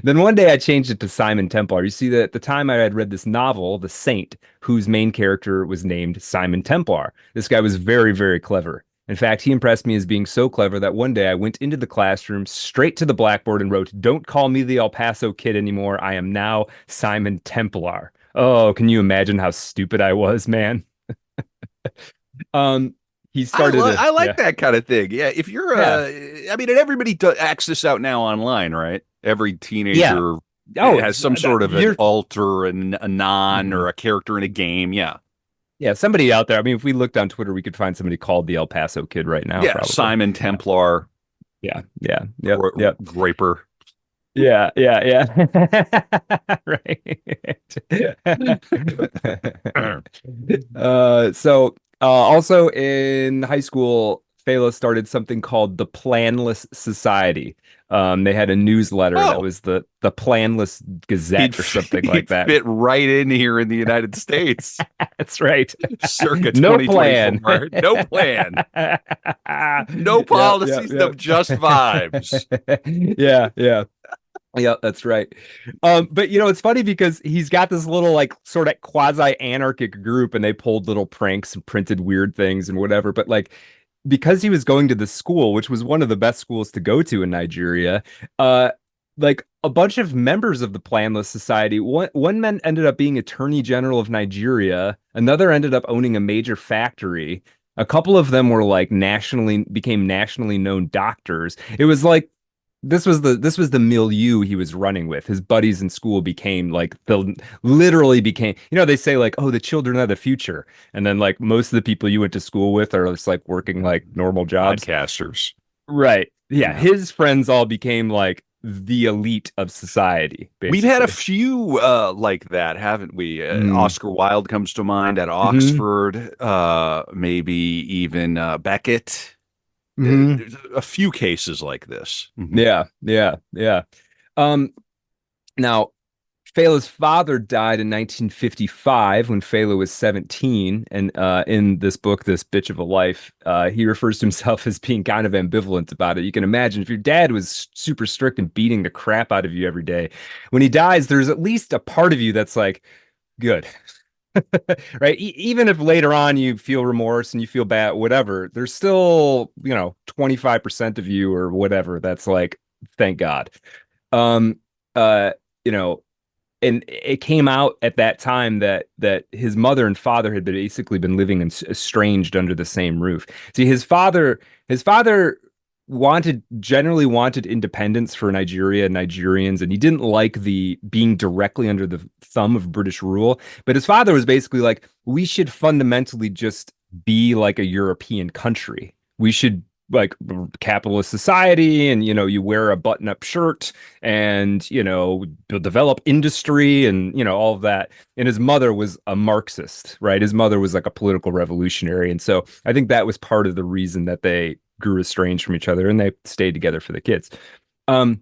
Speaker 2: Then one day I changed it to Simon Templar. You see that at the time I had read this novel, The Saint, whose main character was named Simon Templar. This guy was very, very clever. In fact, he impressed me as being so clever that one day I went into the classroom, straight to the blackboard and wrote, "Don't call me the El Paso Kid anymore. I am now Simon Templar." Oh, can you imagine how stupid I was, man? He started.
Speaker 1: I like that kind of thing. Yeah, if you're, I mean, and everybody acts this out now online, right? Every teenager has some sort of an alter and a non or a character in a game. Yeah,
Speaker 2: somebody out there. I mean, if we looked on Twitter, we could find somebody called the El Paso Kid right now.
Speaker 1: Yeah,
Speaker 2: probably.
Speaker 1: Simon Templar.
Speaker 2: Yeah.
Speaker 1: Graper.
Speaker 2: Yeah. Right. Also in high school, Fela started something called the Planless Society. They had a newsletter that
Speaker 1: Oh,
Speaker 2: was the Planless
Speaker 1: he'd
Speaker 2: Gazette or something like
Speaker 1: he'd
Speaker 2: that.
Speaker 1: fit right in here in the United States,
Speaker 2: That's right.
Speaker 1: circa
Speaker 2: No plan.
Speaker 1: 2024. No plan, no
Speaker 2: Yeah, yeah,
Speaker 1: policies,
Speaker 2: yeah.
Speaker 1: no just vibes.
Speaker 2: Yeah, yeah. Yeah, that's right. But it's funny because he's got this little like sort of quasi-anarchic group and they pulled little pranks and printed weird things and whatever. But like because he was going to the school, which was one of the best schools to go to in Nigeria, uh, like a bunch of members of the Planless Society, one man ended up being Attorney General of Nigeria, another ended up owning a major factory. A couple of them were like became nationally known doctors. It was like this was the milieu he was running with. His buddies in school became like literally became, they say like, oh, the children are the future. And then like most of the people you went to school with are just like working like normal jobs.
Speaker 1: Podcasters.
Speaker 2: Right. Yeah.
Speaker 1: Yeah.
Speaker 2: His friends all became like the elite of society,
Speaker 1: We've had a
Speaker 2: basically.
Speaker 1: few like that, haven't we?
Speaker 2: Mm.
Speaker 1: Oscar Wilde comes to mind at
Speaker 2: Hmm.
Speaker 1: Oxford, maybe even Beckett.
Speaker 2: Hmm.
Speaker 1: There's a few cases like this. Mhm.
Speaker 2: Yeah. Yeah. Yeah. Um, Now, Fela's father died in 1955 when Fela was 17. And in this book, This Bitch of a Life, he refers to himself as being kind of ambivalent about it. You can imagine if your dad was super strict and beating the crap out of you every day, when he dies, there's at least a part of you that's like, good. Right? Even if later on you feel remorse and you feel bad, whatever, there's still, 25% of you or whatever that's like, thank God. Um, uh, you know, and it came out at that time that his mother and father had basically been living estranged under the same roof. See, his father generally wanted independence for Nigeria and Nigerians, and he didn't like the being directly under the thumb of British rule. But his father was basically like, we should fundamentally just be like a European country. We should like capitalist society, and you wear a button-up shirt and develop industry and all of that. And his mother was a Marxist, right? His mother was like a political revolutionary, and so I think that was part of the reason that they grew estranged from each other and they stayed together for the kids. um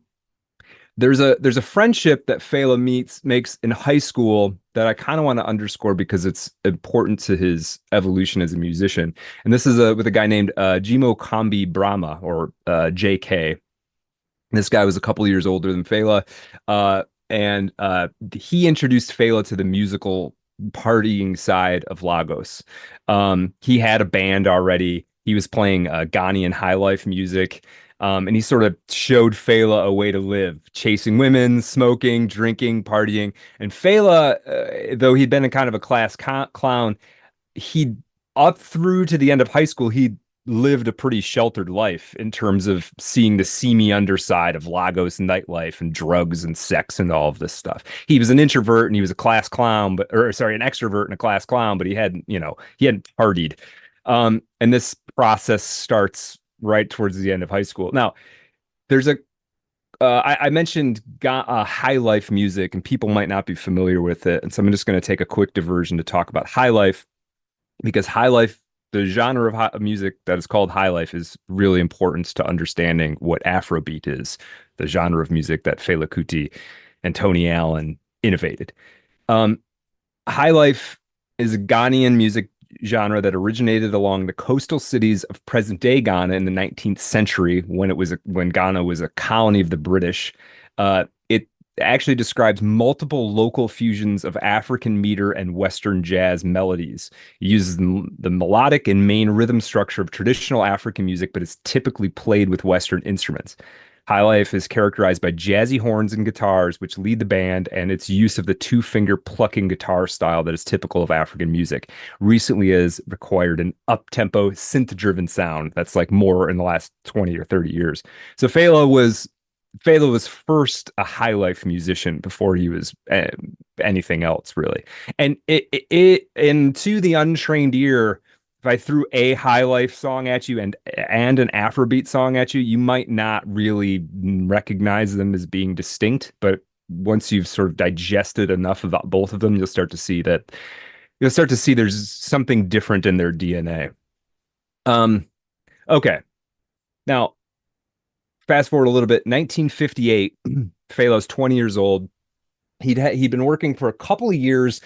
Speaker 2: there's a friendship that Fela makes in high school that I kind of want to underscore because it's important to his evolution as a musician. And this is with a guy named Jimo Kambi Brahma, or JK. This guy was a couple of years older than Fela, and he introduced Fela to the musical partying side of Lagos. He had a band already. He was playing Ghanaian high life music, and he sort of showed Fela a way to live, chasing women, smoking, drinking, partying. And Fela, though he'd been a kind of a class clown, he up through to the end of high school, he lived a pretty sheltered life in terms of seeing the seamy underside of Lagos nightlife and drugs and sex and all of this stuff. He was an introvert and he was a class clown, or sorry, an extrovert and a class clown, but he hadn't partied. And this process starts right towards the end of high school. Now, there's I mentioned high life music, and people might not be familiar with it, and so I'm just going to take a quick diversion to talk about high life, because high life, the genre of music that is called high life, is really important to understanding what Afrobeat is, the genre of music that Fela Kuti and Tony Allen innovated. Um, High life is a Ghanaian music genre that originated along the coastal cities of present-day Ghana in the 19th century, when Ghana was a colony of the British. It actually describes multiple local fusions of African meter and Western jazz melodies. It uses the melodic and main rhythm structure of traditional African music, but is typically played with Western instruments. High Life is characterized by jazzy horns and guitars, which lead the band, and its use of the two-finger plucking guitar style that is typical of African music. Recently has required an up-tempo, synth-driven sound that's like more in the last 20 or 30 years. So Fela was first a high life musician before he was anything else, really. And and to the untrained ear, if I threw a high life song at you and an Afrobeat song at you, you might not really recognize them as being distinct. But once you've sort of digested enough about both of them, you'll start to see there's something different in their DNA. Um, Okay. Now, fast forward a little bit. 1958, Fela's 20 years old. He'd been working for a couple of years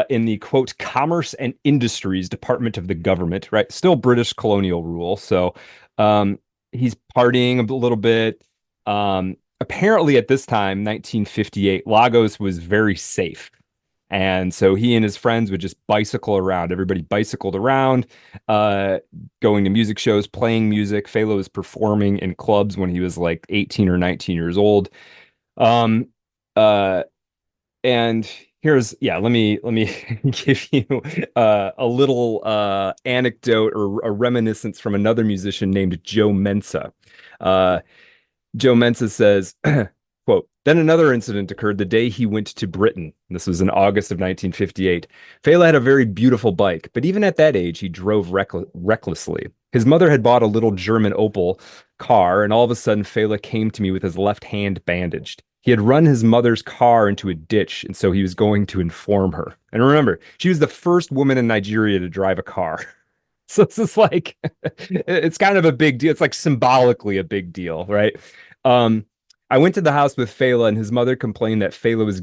Speaker 2: in the quote Commerce and Industries Department of the government, right? Still British colonial rule. So um, he's partying a little bit. Apparently, at this time, 1958, Lagos was very safe. And so he and his friends would just bicycle around. Everybody bicycled around, uh, going to music shows, playing music. Fela was performing in clubs when he was like 18 or 19 years old. Um, uh, and here's yeah, let me give you a little anecdote or a reminiscence from another musician named Joe Mensa. Uh, Joe Mensa says, quote, then another incident occurred the day he went to Britain. This was in August of 1958. Fela had a very beautiful bike, but even at that age, he drove recklessly. His mother had bought a little German Opel car, and all of a sudden, Fela came to me with his left hand bandaged. He had run his mother's car into a ditch, and so he was going to inform her. And remember, she was the first woman in Nigeria to drive a car. So this is like, it's kind of a big deal. It's like symbolically a big deal, right? Um, I went to the house with Fela, and his mother complained that Fela was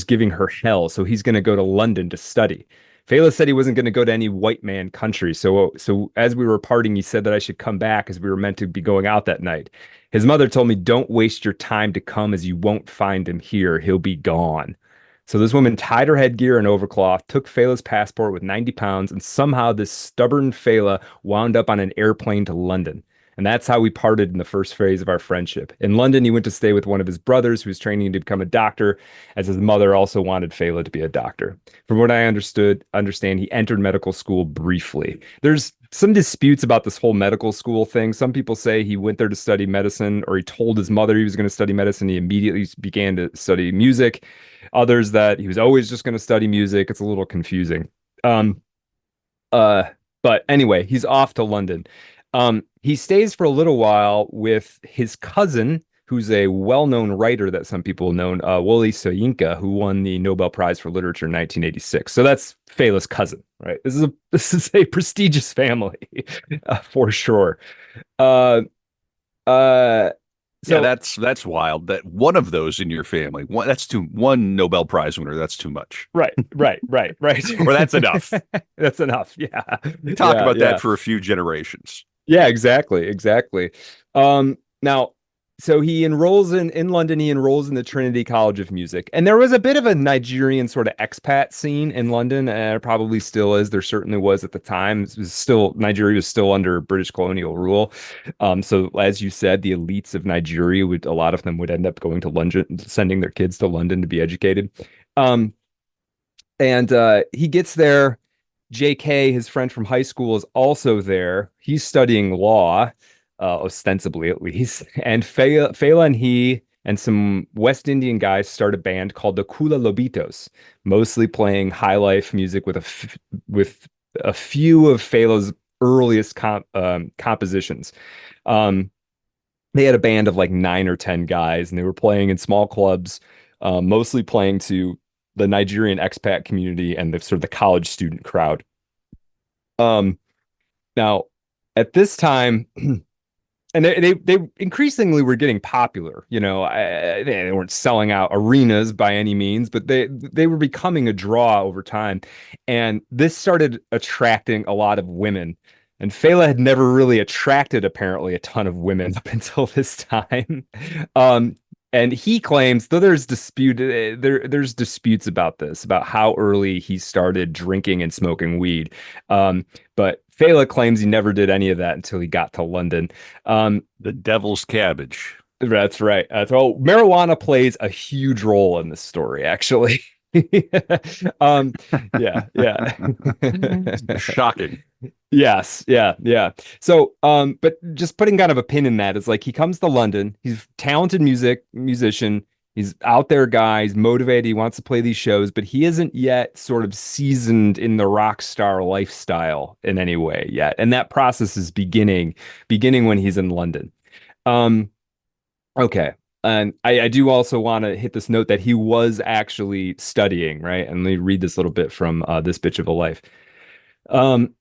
Speaker 2: giving her hell, so he's going to go to London to study. Fela said he wasn't going to go to any white man country, so as we were parting, he said that I should come back as we were meant to be going out that night. His mother told me, "Don't waste your time to come, as you won't find him here. He'll be gone." So this woman tied her headgear and overcloth, took Fela's passport with 90 pounds, and somehow this stubborn Fela wound up on an airplane to London. And that's how we parted in the first phase of our friendship. In London, he went to stay with one of his brothers who was training to become a doctor, as his mother also wanted Fela to be a doctor. From what I understand, he entered medical school briefly. There's some disputes about this whole medical school thing. Some people say he went there to study medicine, or he told his mother he was going to study medicine. He immediately began to study music. Others that he was always just going to study music. It's a little confusing. Um, uh, but anyway, he's off to London. He stays for a little while with his cousin, who's a well-known writer that some people know, Wole Soyinka, who won the Nobel Prize for Literature in 1986. So that's Fela's cousin, right? This is a prestigious family, for sure. Uh, uh,
Speaker 1: Yeah,
Speaker 2: so
Speaker 1: that's wild. That one of those in your family, one Nobel Prize winner. That's too much.
Speaker 2: right.
Speaker 1: Or that's enough.
Speaker 2: That's enough. Yeah,
Speaker 1: Talk about
Speaker 2: yeah.
Speaker 1: that for a few generations.
Speaker 2: Yeah, exactly. Now, so he enrolls in London. He enrolls in the Trinity College of Music, and there was a bit of a Nigerian sort of expat scene in London, and probably still is. There certainly was at the time. It was still Nigeria was still under British colonial rule. So as you said, the elites of Nigeria would a lot of them would end up going to London, sending their kids to London to be educated. Um, and he gets there. JK, his friend from high school, is also there. He's studying law, ostensibly at least. And Fela and he and some West Indian guys start a band called the Kula Lobitos, mostly playing high life music with a few of Fela's earliest compositions. Um, they had a band of like 9 or 10 guys, and they were playing in small clubs, mostly playing to the Nigerian expat community and the sort of the college student crowd. Um, Now at this time, and they increasingly were getting popular. They weren't selling out arenas by any means, but they were becoming a draw over time, and this started attracting a lot of women. And Fela had never really attracted apparently a ton of women up until this time. Um, and he claims, though there's disputes about this, about how early he started drinking and smoking weed. But Fela claims he never did any of that until he got to London.
Speaker 1: The devil's cabbage.
Speaker 2: That's right. Marijuana plays a huge role in this story, actually. um, yeah.
Speaker 1: Shocking.
Speaker 2: Yes, yeah. So, but just putting kind of a pin in that is like he comes to London. He's a talented musician. He's out there, guy. He's motivated. He wants to play these shows, but he isn't yet sort of seasoned in the rock star lifestyle in any way yet. And that process is beginning when he's in London. Um, okay. And I do also want to hit this note that he was actually studying, right? And let me read this little bit from this bitch of a life. Um,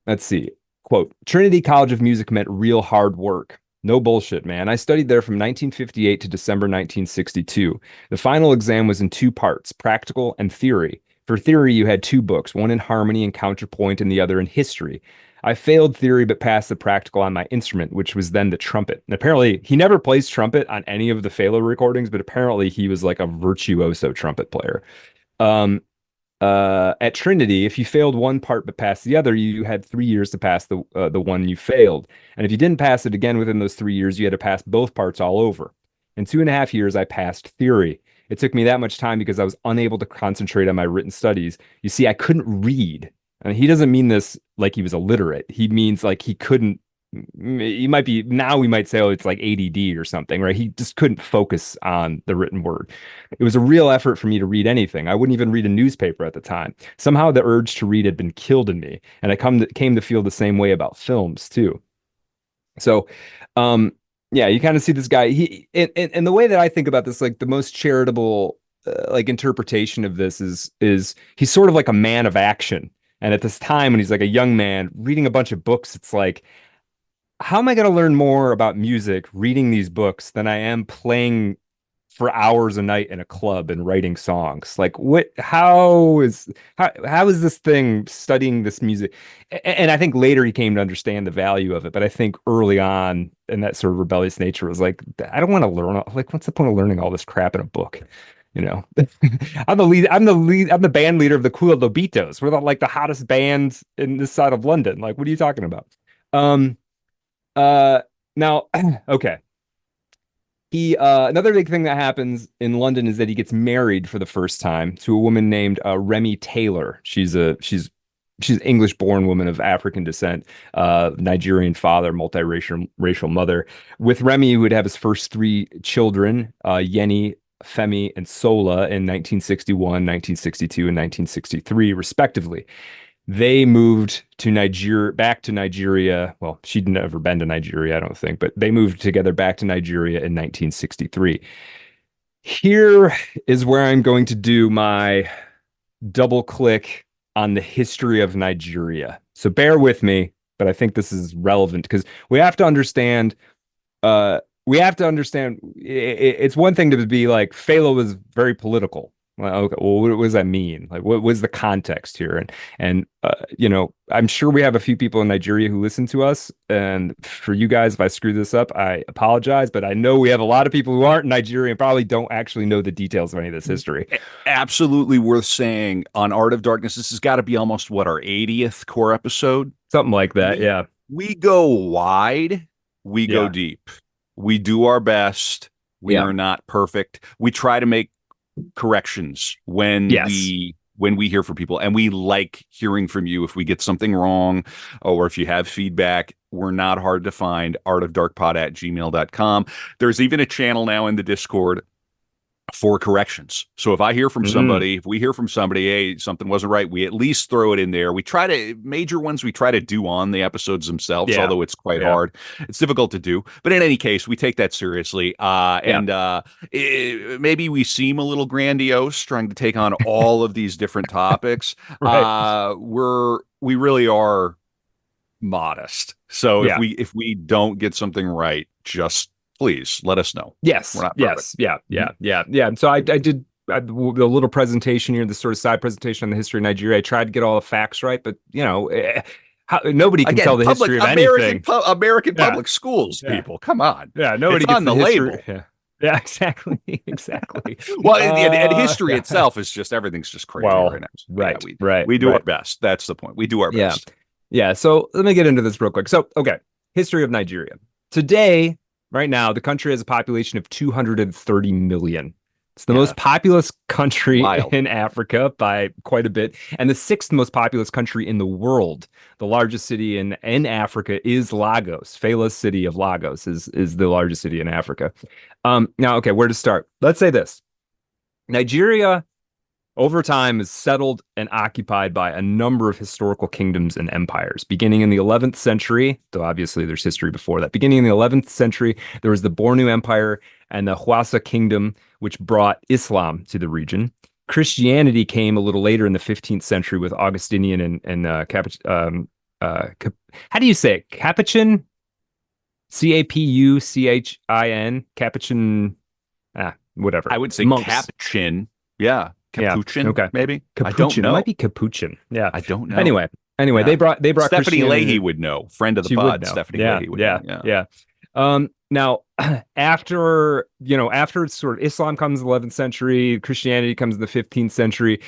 Speaker 2: let's see. Quote, Trinity College of Music meant real hard work. No bullshit, man. I studied there from 1958 to December 1962. The final exam was in two parts, practical and theory. For theory, you had two books, one in harmony and counterpoint and the other in history. I failed theory but passed the practical on my instrument, which was then the trumpet. And apparently, he never plays trumpet on any of the Fela recordings, but apparently he was like a virtuoso trumpet player. At Trinity, if you failed one part but passed the other, you had 3 years to pass the one you failed. And if you didn't pass it again within those 3 years, you had to pass both parts all over. In 2.5 years, I passed theory. It took me that much time because I was unable to concentrate on my written studies. You see, I couldn't read. And he doesn't mean this like he was illiterate. He means like he couldn't. He might be now. We might say, oh, it's like ADD or something, right? He just couldn't focus on the written word. It was a real effort for me to read anything. I wouldn't even read a newspaper at the time. Somehow the urge to read had been killed in me, and I came to feel the same way about films too. So, yeah, you kind of see this guy. And the way that I think about this, like the most charitable like interpretation of this is he's sort of like a man of action. And at this time, when he's like a young man reading a bunch of books, it's like, how am I going to learn more about music reading these books than I am playing for hours a night in a club and writing songs? Like, how is this thing studying this music? And I think later he came to understand the value of it. But I think early on, in that sort of rebellious nature, was like, I don't want to learn. Like, what's the point of learning all this crap in a book? You know, I'm the band leader of the Cool Lobitos. We're like the hottest band in this side of London. Like, what are you talking about? Now, okay. He another big thing that happens in London is that he gets married for the first time to a woman named Remy Taylor. She's an English-born woman of African descent, Nigerian father, multiracial mother. With Remy, he would have his first three children, Yeni, Femi, and Sola in 1961, 1962, and 1963, respectively. They moved to back to Nigeria. Well, she'd never been to Nigeria, I don't think, but they moved together back to Nigeria in 1963. Here is where I'm going to do my double click on the history of Nigeria. So bear with me, but I think this is relevant because we have to understand. It's one thing to be like Fela was very political. Well, okay, well, what does that mean? Like, what was the context here? And you know, I'm sure we have a few people in Nigeria who listen to us. And for you guys, if I screw this up, I apologize. But I know we have a lot of people who aren't in Nigeria and probably don't actually know the details of any of this history.
Speaker 1: Absolutely worth saying on Art of Darkness. This has got to be almost what, our 80th core episode,
Speaker 2: something like that. Yeah,
Speaker 1: we go wide, we go deep, we do our best. We are not perfect. We try to make corrections when we hear from people, and we like hearing from you if we get something wrong or if you have feedback. We're not hard to find. artofdarkpod@gmail.com. There's even a channel now in the Discord for corrections. So if I hear from somebody, if we hear from somebody, hey, something wasn't right, we at least throw it in there. We try to, major ones we try to do on the episodes themselves, although it's quite hard. It's difficult to do. But in any case, we take that seriously. Maybe we seem a little grandiose trying to take on all of these different topics. We really are modest. So if we don't get something right, just please let us know.
Speaker 2: Yes. Yeah. And so I did the little presentation here, the sort of side presentation on the history of Nigeria. I tried to get all the facts right, but you know, nobody can tell the history of anything.
Speaker 1: American public schools, people, come on.
Speaker 2: Yeah, nobody
Speaker 1: gets on the label.
Speaker 2: Yeah, exactly.
Speaker 1: Well, and history itself is just, everything's just crazy right now. We do our best. That's the point. We do our best.
Speaker 2: Yeah. So let me get into this real quick. So, okay, history of Nigeria. Today, right now, the country has a population of 230 million. It's the most populous country in Africa by quite a bit, and the sixth most populous country in the world. The largest city in Africa is Lagos. Fela's city of Lagos is the largest city in Africa. Now, okay, where to start? Let's say this. Nigeria, over time, is settled and occupied by a number of historical kingdoms and empires. Beginning in the 11th century, though obviously there's history before that, beginning in the 11th century, there was the Bornu Empire and the Hausa Kingdom, which brought Islam to the region. Christianity came a little later in the 15th century with Augustinian and how do you say it? Capuchin? Capuchin? Capuchin? Whatever.
Speaker 1: I would say
Speaker 2: Monks.
Speaker 1: Capuchin. Yeah.
Speaker 2: Yeah.
Speaker 1: Capuchin,
Speaker 2: Okay.
Speaker 1: maybe. I don't
Speaker 2: Capuchin. It
Speaker 1: know.
Speaker 2: might be Capuchin. Yeah.
Speaker 1: I don't know.
Speaker 2: Anyway,
Speaker 1: Yeah.
Speaker 2: they brought
Speaker 1: Stephanie
Speaker 2: Christianity.
Speaker 1: Leahy would know. Friend of the
Speaker 2: She would
Speaker 1: pod,
Speaker 2: know.
Speaker 1: Stephanie
Speaker 2: Yeah,
Speaker 1: Leahy would
Speaker 2: yeah,
Speaker 1: know.
Speaker 2: yeah. Now after sort of Islam comes in the 11th century, Christianity comes in the 15th century,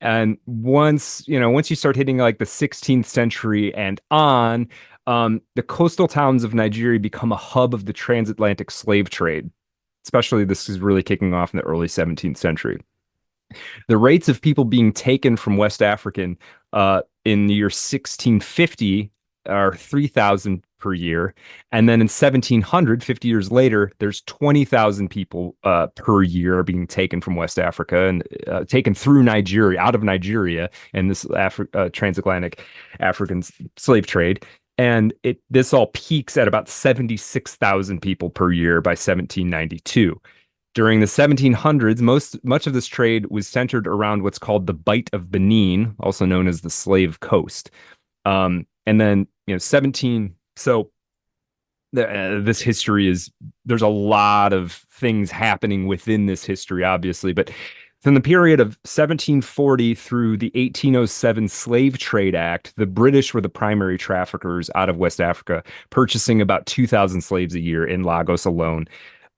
Speaker 2: and once you start hitting like the 16th century and on, the coastal towns of Nigeria become a hub of the transatlantic slave trade. Especially this is really kicking off in the early 17th century. The rates of people being taken from West African in the year 1650 are 3,000 per year. And then in 1700, 50 years later, there's 20,000 people per year being taken from West Africa and taken through Nigeria, out of Nigeria, and this transatlantic African slave trade. And this all peaks at about 76,000 people per year by 1792. During the 1700s, much of this trade was centered around what's called the Bight of Benin, also known as the Slave Coast. And then, this history there's a lot of things happening within this history, obviously, but from the period of 1740 through the 1807 Slave Trade Act, the British were the primary traffickers out of West Africa, purchasing about 2,000 slaves a year in Lagos alone.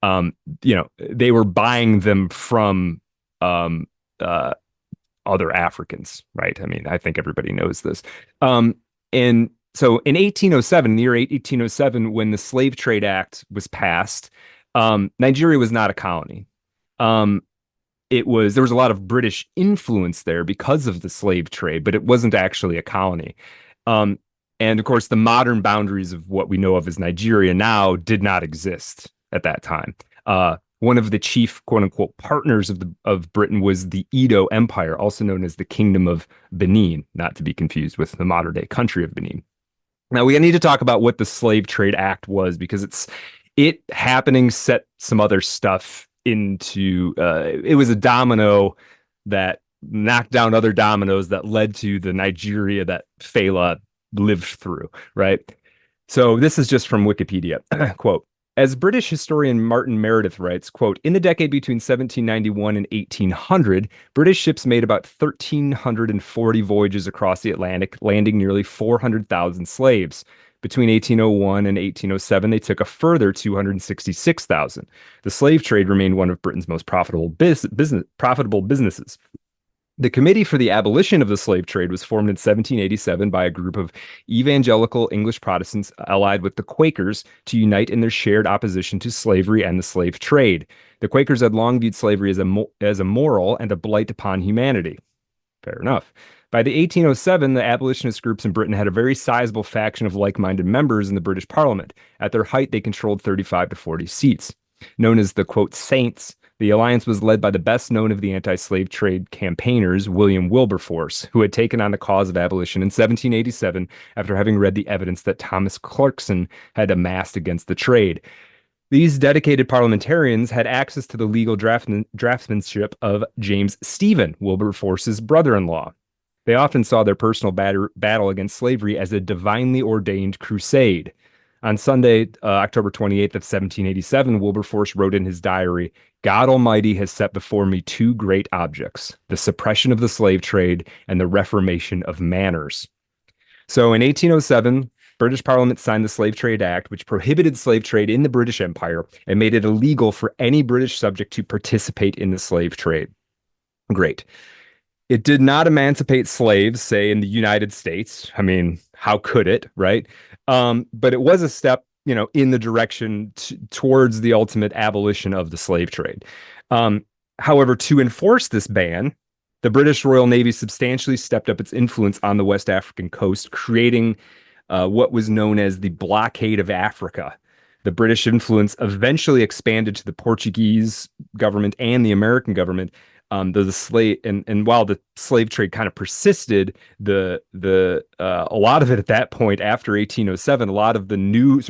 Speaker 2: They were buying them from other Africans, right? I mean, I think everybody knows this. And so in 1807, the year 1807, when the Slave Trade Act was passed, Nigeria was not a colony. There was a lot of British influence there because of the slave trade, but it wasn't actually a colony. And of course, the modern boundaries of what we know of as Nigeria now did not exist at that time. One of the chief, quote unquote, partners of Britain was the Edo Empire, also known as the Kingdom of Benin, not to be confused with the modern day country of Benin. Now we need to talk about what the Slave Trade Act was, because it happening set some other stuff into it was a domino that knocked down other dominoes that led to the Nigeria that Fela lived through, right? So this is just from Wikipedia. Quote, as British historian Martin Meredith writes, quote, in the decade between 1791 and 1800, British ships made about 1,340 voyages across the Atlantic, landing nearly 400,000 slaves. Between 1801 and 1807, they took a further 266,000. The slave trade remained one of Britain's most profitable businesses. The Committee for the Abolition of the Slave Trade was formed in 1787 by a group of evangelical English Protestants allied with the Quakers to unite in their shared opposition to slavery and the slave trade. The Quakers had long viewed slavery as immoral and a blight upon humanity. Fair enough. By the 1807, the abolitionist groups in Britain had a very sizable faction of like-minded members in the British Parliament. At their height, they controlled 35 to 40 seats. Known as the, quote, Saints, the alliance was led by the best known of the anti-slave trade campaigners, William Wilberforce, who had taken on the cause of abolition in 1787 after having read the evidence that Thomas Clarkson had amassed against the trade. These dedicated parliamentarians had access to the legal draftsmanship of James Stephen, Wilberforce's brother-in-law. They often saw their personal battle against slavery as a divinely ordained crusade. On Sunday, October 28th of 1787, Wilberforce wrote in his diary, God Almighty has set before me two great objects, the suppression of the slave trade and the reformation of manners. So in 1807, British Parliament signed the Slave Trade Act, which prohibited slave trade in the British Empire and made it illegal for any British subject to participate in the slave trade. Great. It did not emancipate slaves, say, in the United States. I mean, how could it, right? But it was a step, in the direction towards the ultimate abolition of the slave trade. However, to enforce this ban, the British Royal Navy substantially stepped up its influence on the West African coast, creating what was known as the Blockade of Africa. The British influence eventually expanded to the Portuguese government and the American government. While the slave trade kind of persisted, a lot of it at that point after 1807, a lot of the new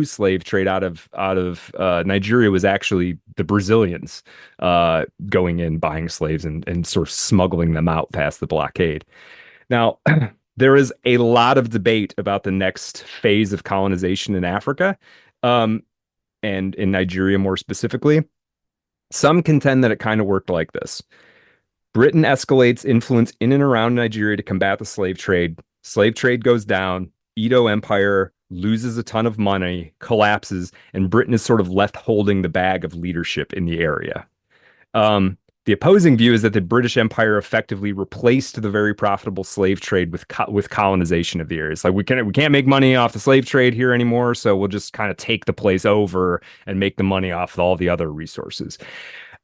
Speaker 2: slave trade out of Nigeria was actually the Brazilians going in, buying slaves and sort of smuggling them out past the blockade. Now, there is a lot of debate about the next phase of colonization in Africa, um, and in Nigeria more specifically. Some contend that it kind of worked like this. Britain escalates influence in and around Nigeria to combat the slave trade. Slave trade goes down. Edo Empire loses a ton of money, collapses, and Britain is sort of left holding the bag of leadership in the area. The opposing view is that the British Empire effectively replaced the very profitable slave trade with colonization of the areas. Like we can't make money off the slave trade here anymore, so we'll just kind of take the place over and make the money off of all the other resources.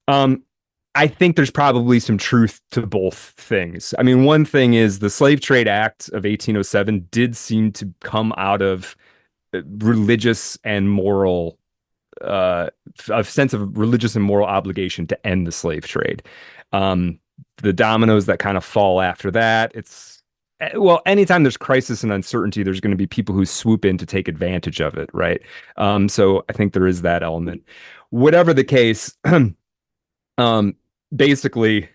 Speaker 2: I think there's probably some truth to both things. I mean, one thing is the Slave Trade Act of 1807 did seem to come out of religious and moral a sense of religious and moral obligation to end the slave trade. The dominoes that kind of fall after that, it's well, anytime there's crisis and uncertainty, there's going to be people who swoop in to take advantage of it, right? So I think there is that element. Whatever the case, basically,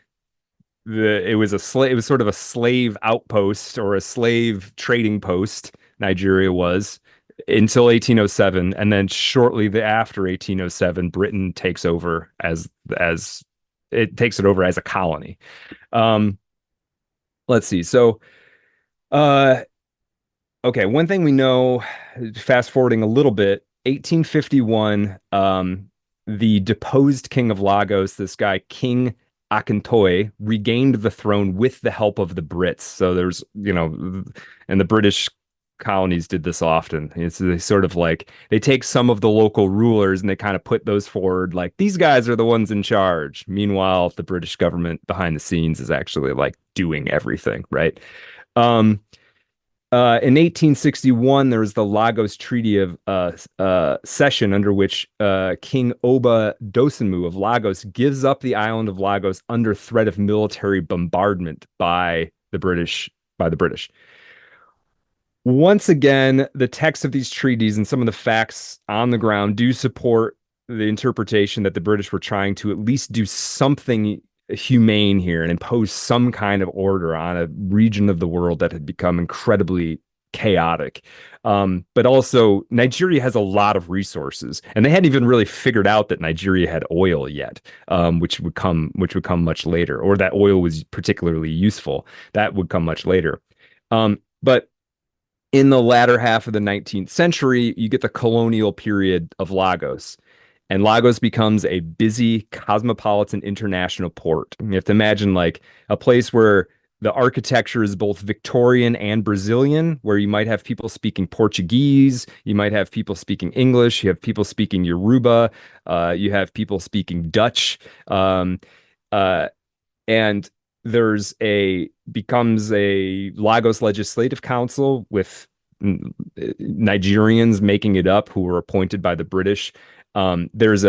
Speaker 2: it was sort of a slave outpost or a slave trading post. Nigeria was until 1807, and then shortly after 1807, Britain takes over as it over as a colony. Let's see. So, okay, one thing we know, fast forwarding a little bit, 1851, the deposed king of Lagos, this guy King Akintoye, regained the throne with the help of the Brits. So there's, and the British colonies did this often. They sort of like they take some of the local rulers and they kind of put those forward like these guys are the ones in charge. Meanwhile, the British government behind the scenes is actually like doing everything, right? In 1861, there was the Lagos Treaty of Cession, under which King Oba Dosunmu of Lagos gives up the island of Lagos under threat of military bombardment by the British. Once again, the text of these treaties and some of the facts on the ground do support the interpretation that the British were trying to at least do something humane here and impose some kind of order on a region of the world that had become incredibly chaotic. But also, Nigeria has a lot of resources, and they hadn't even really figured out that Nigeria had oil yet, which would come much later, or that oil was particularly useful. That would come much later. But in the latter half of the 19th century, you get the colonial period of Lagos. And Lagos becomes a busy cosmopolitan international port. You have to imagine like a place where the architecture is both Victorian and Brazilian, where you might have people speaking Portuguese, you might have people speaking English, you have people speaking Yoruba, you have people speaking Dutch. And becomes a Lagos Legislative Council with Nigerians making it up who were appointed by the British. Becomes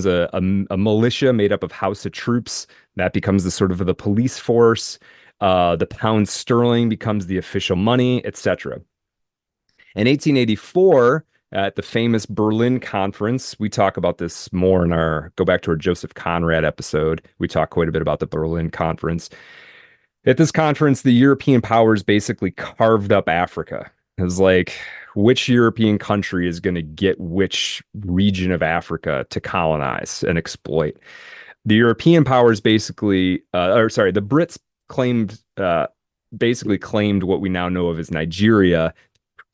Speaker 2: a militia made up of Hausa troops that becomes the sort of the police force. The pound sterling becomes the official money, etc. In 1884, at the famous Berlin Conference, we talk about this more go back to our Joseph Conrad episode. We talk quite a bit about the Berlin Conference. At this conference, the European powers basically carved up Africa. It was like, which European country is going to get which region of Africa to colonize and exploit? The European powers the Brits basically claimed what we now know of as Nigeria,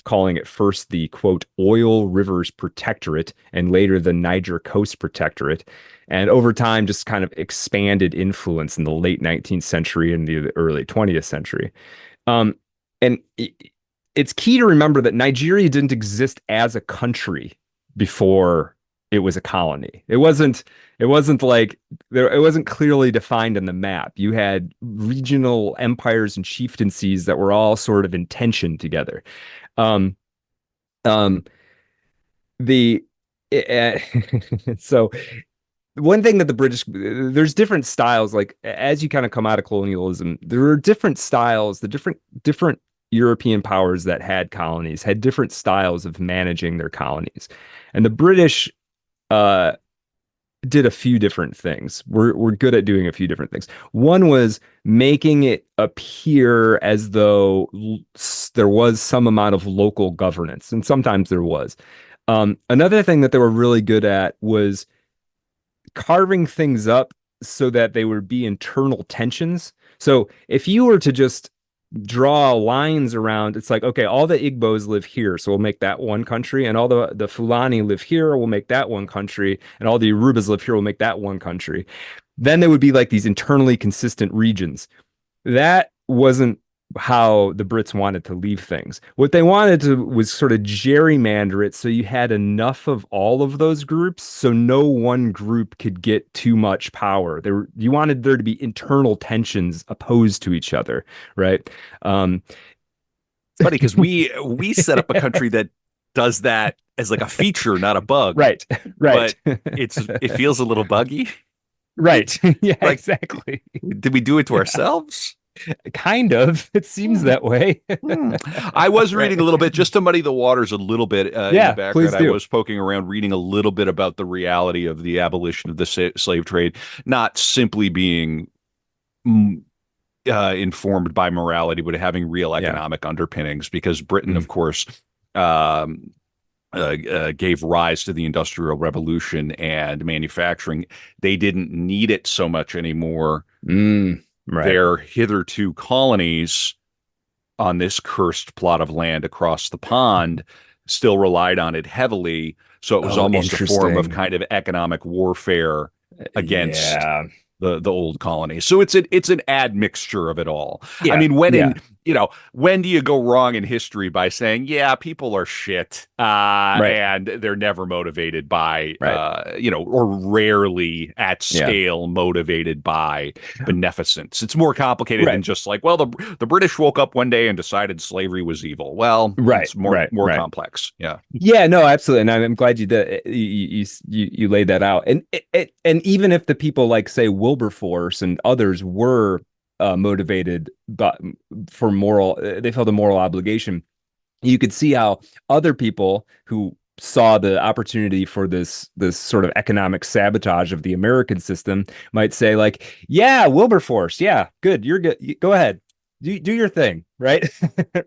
Speaker 2: calling it first the, quote, Oil Rivers Protectorate and later the Niger Coast Protectorate. And over time, just kind of expanded influence in the late 19th century and the early 20th century. And it's key to remember that Nigeria didn't exist as a country before it was a colony. It wasn't clearly defined in the map. You had regional empires and chieftaincies that were all sort of in tension together. So one thing that the British, there's different styles, like as you kind of come out of colonialism, there are different styles, the different European powers that had colonies had different styles of managing their colonies. And the British did a few different things. We're good at doing a few different things. One was making it appear as though there was some amount of local governance, and sometimes there was. Another thing that they were really good at was carving things up so that they would be internal tensions. So if you were to just draw lines around, it's like, okay, all the Igbos live here, so we'll make that one country, and all the Fulani live here, we'll make that one country, and all the Yorubas live here, we'll make that one country. Then there would be like these internally consistent regions. That wasn't how the Brits wanted to leave things. What they wanted to was sort of gerrymander it so you had enough of all of those groups so no one group could get too much power. You wanted there to be internal tensions opposed to each other, right?
Speaker 1: It's funny because we set up a country that does that as like a feature, not a bug.
Speaker 2: Right.
Speaker 1: But it feels a little buggy.
Speaker 2: Right. Yeah,
Speaker 1: like,
Speaker 2: exactly.
Speaker 1: Did we do it to ourselves?
Speaker 2: Kind of. It seems that way.
Speaker 1: I was reading a little bit just to muddy the waters a little bit in the background.
Speaker 2: Please do.
Speaker 1: I was poking around reading a little bit about the reality of the abolition of the slave trade, not simply being informed by morality, but having real economic underpinnings, because Britain, of course, gave rise to the Industrial Revolution and manufacturing. They didn't need it so much anymore.
Speaker 2: Right.
Speaker 1: Their hitherto colonies on this cursed plot of land across the pond still relied on it heavily. So it was almost a form of kind of economic warfare against the old colonies. So it's an admixture of it all. I mean, when do you go wrong in history by saying, people are shit, and they're never motivated by, or rarely at scale motivated by beneficence? It's more complicated than just like, well, the British woke up one day and decided slavery was evil. Well, it's more complex. Yeah.
Speaker 2: Yeah, no, absolutely. And I'm glad you did. You laid that out. And even if the people like, say, Wilberforce and others were motivated but for moral, they felt a moral obligation, you could see how other people who saw the opportunity for this sort of economic sabotage of the American system might say, like, Wilberforce, good, you're good, go ahead, do your thing, right?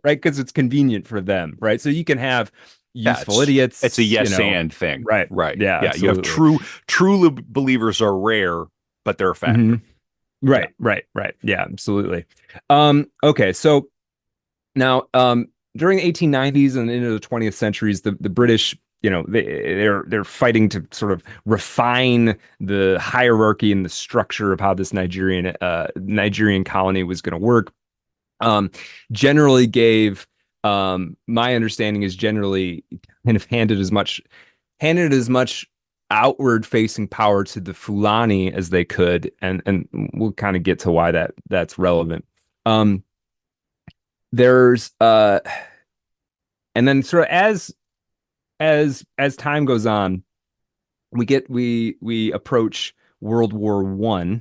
Speaker 2: Right, because it's convenient for them, right? So you can have useful idiots.
Speaker 1: It's a and thing,
Speaker 2: right?
Speaker 1: Yeah, absolutely. You have true believers are rare, but they're a factor.
Speaker 2: Right. Yeah, absolutely. Okay, so now during the 1890s and into the 20th centuries, the British, they're fighting to sort of refine the hierarchy and the structure of how this Nigerian colony was going to work. Generally gave, my understanding is generally kind of handed as much outward facing power to the Fulani as they could, and we'll kind of get to why that's relevant. There's and then sort of as time goes on, we approach World War I,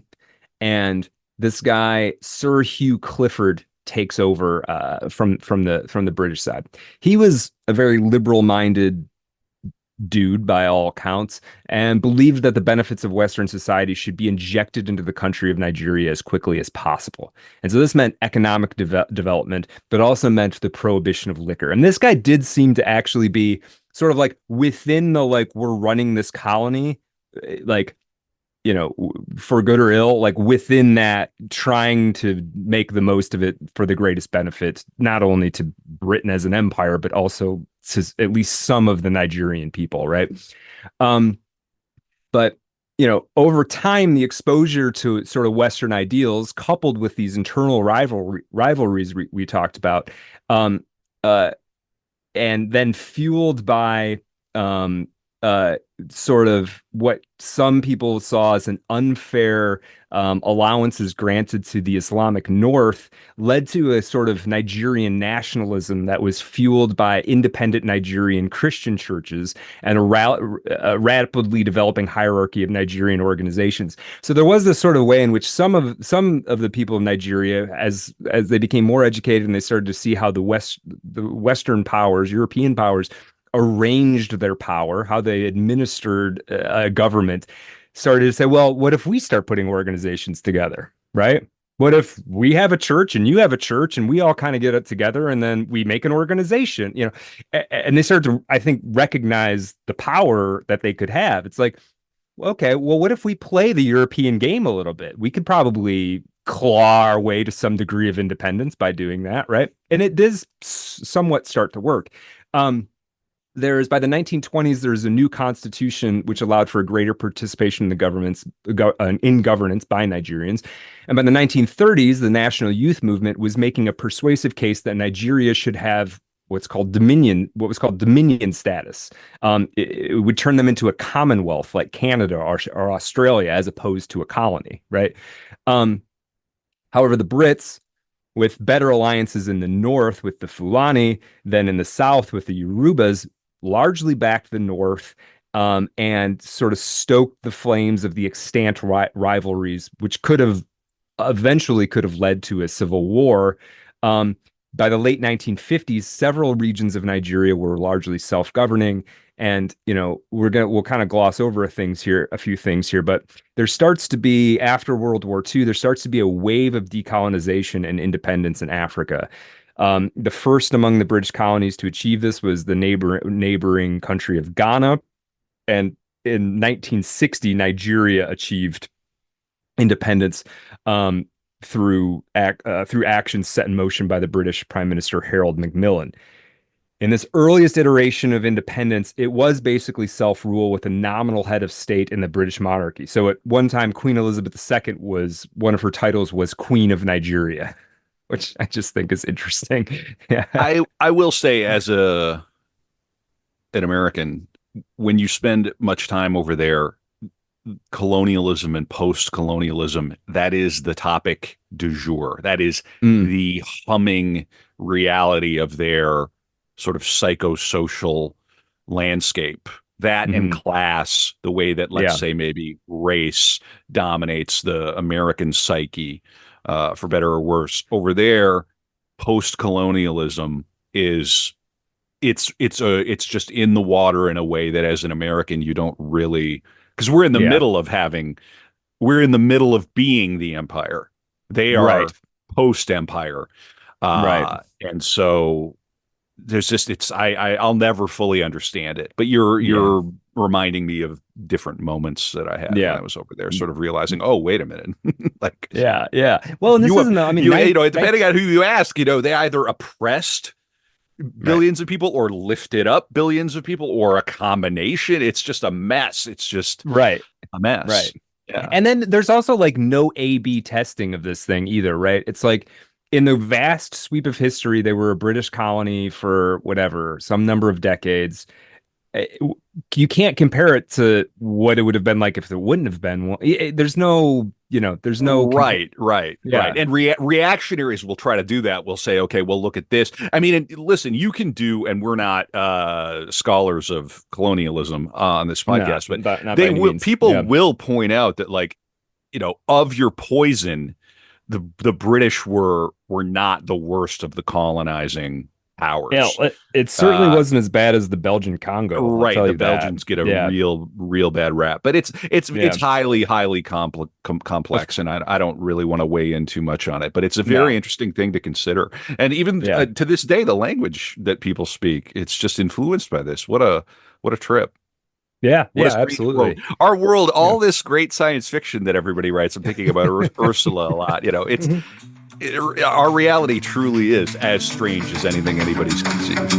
Speaker 2: and this guy Sir Hugh Clifford takes over from the British side. He was a very liberal-minded dude by all accounts, and believed that the benefits of Western society should be injected into the country of Nigeria as quickly as possible. And so this meant economic development, but also meant the prohibition of liquor. And this guy did seem to actually be sort of like within the, like, we're running this colony, like, for good or ill, like within that, trying to make the most of it for the greatest benefit, not only to Britain as an empire, but also to at least some of the Nigerian people, right? But over time, the exposure to sort of Western ideals, coupled with these internal rivalries we talked about, and then fueled by sort of what some people saw as an unfair allowances granted to the Islamic North, led to a sort of Nigerian nationalism that was fueled by independent Nigerian Christian churches and a rapidly developing hierarchy of Nigerian organizations. So there was this sort of way in which some of the people of Nigeria, as they became more educated and they started to see how the Western powers, European powers, arranged their power, how they administered a government, started to say, well, what if we start putting organizations together, right? What if we have a church and you have a church and we all kind of get it together and then we make an organization, and they started to, I think, recognize the power that they could have. It's like, okay, well, what if we play the European game a little bit? We could probably claw our way to some degree of independence by doing that, right? And it does somewhat start to work. By the 1920s, there's a new constitution which allowed for a greater participation in the governance by Nigerians. And by the 1930s, the national youth movement was making a persuasive case that Nigeria should have what was called dominion status. It would turn them into a commonwealth like Canada or Australia, as opposed to a colony, right? However, the Brits, with better alliances in the north with the Fulani than in the south with the Yorubas, largely backed the North, and sort of stoked the flames of the extant rivalries, which eventually could have led to a civil war. By the late 1950s, several regions of Nigeria were largely self-governing, and we'll kind of gloss over a few things here, but there starts to be, after World War II, there starts to be a wave of decolonization and independence in Africa. The first among the British colonies to achieve this was the neighboring country of Ghana. And in 1960, Nigeria achieved independence through actions set in motion by the British Prime Minister Harold Macmillan. In this earliest iteration of independence, it was basically self-rule with a nominal head of state in the British monarchy. So at one time, Queen Elizabeth II one of her titles was Queen of Nigeria, which I just think is interesting. Yeah.
Speaker 1: I will say, as an American, when you spend much time over there, colonialism and post-colonialism, that is the topic du jour. That is the humming reality of their sort of psychosocial landscape. That and class, the way that, let's say, maybe race dominates the American psyche, for better or worse. Over there, post-colonialism it's just in the water in a way that, as an American, you don't really, because we're in the middle of being the empire. They are post-empire.
Speaker 2: Right.
Speaker 1: And so there's just, I'll never fully understand it, but you're reminding me of different moments that I had when I was over there, sort of realizing, oh, wait a minute. Like,
Speaker 2: well, and this isn't, I mean,
Speaker 1: depending on who you ask, they either oppressed billions of people or lifted up billions of people, or a combination. It's just a mess. It's just a mess.
Speaker 2: Right.
Speaker 1: Yeah.
Speaker 2: And then there's also like no A/B testing of this thing either, right? It's like, in the vast sweep of history, they were a British colony for some number of decades. You can't compare it to what it would have been like if it wouldn't have been. There's no. Right.
Speaker 1: And reactionaries will try to do that. We'll say, okay, well, look at this. I mean, and listen, you can do, and we're not scholars of colonialism on this podcast, but people will point out that, like, of your poison, the British were not the worst of the colonizing powers.
Speaker 2: Yeah, it certainly wasn't as bad as the Belgian Congo.
Speaker 1: Right, the Belgians get a real bad rap, but it's highly complex, and I don't really want to weigh in too much on it. But it's a very interesting thing to consider, and even to this day, the language that people speak, it's just influenced by this. What a trip.
Speaker 2: Yeah, absolutely.
Speaker 1: Our world, all this great science fiction that everybody writes. I'm thinking about Ursula a lot. Our reality truly is as strange as anything anybody's conceived.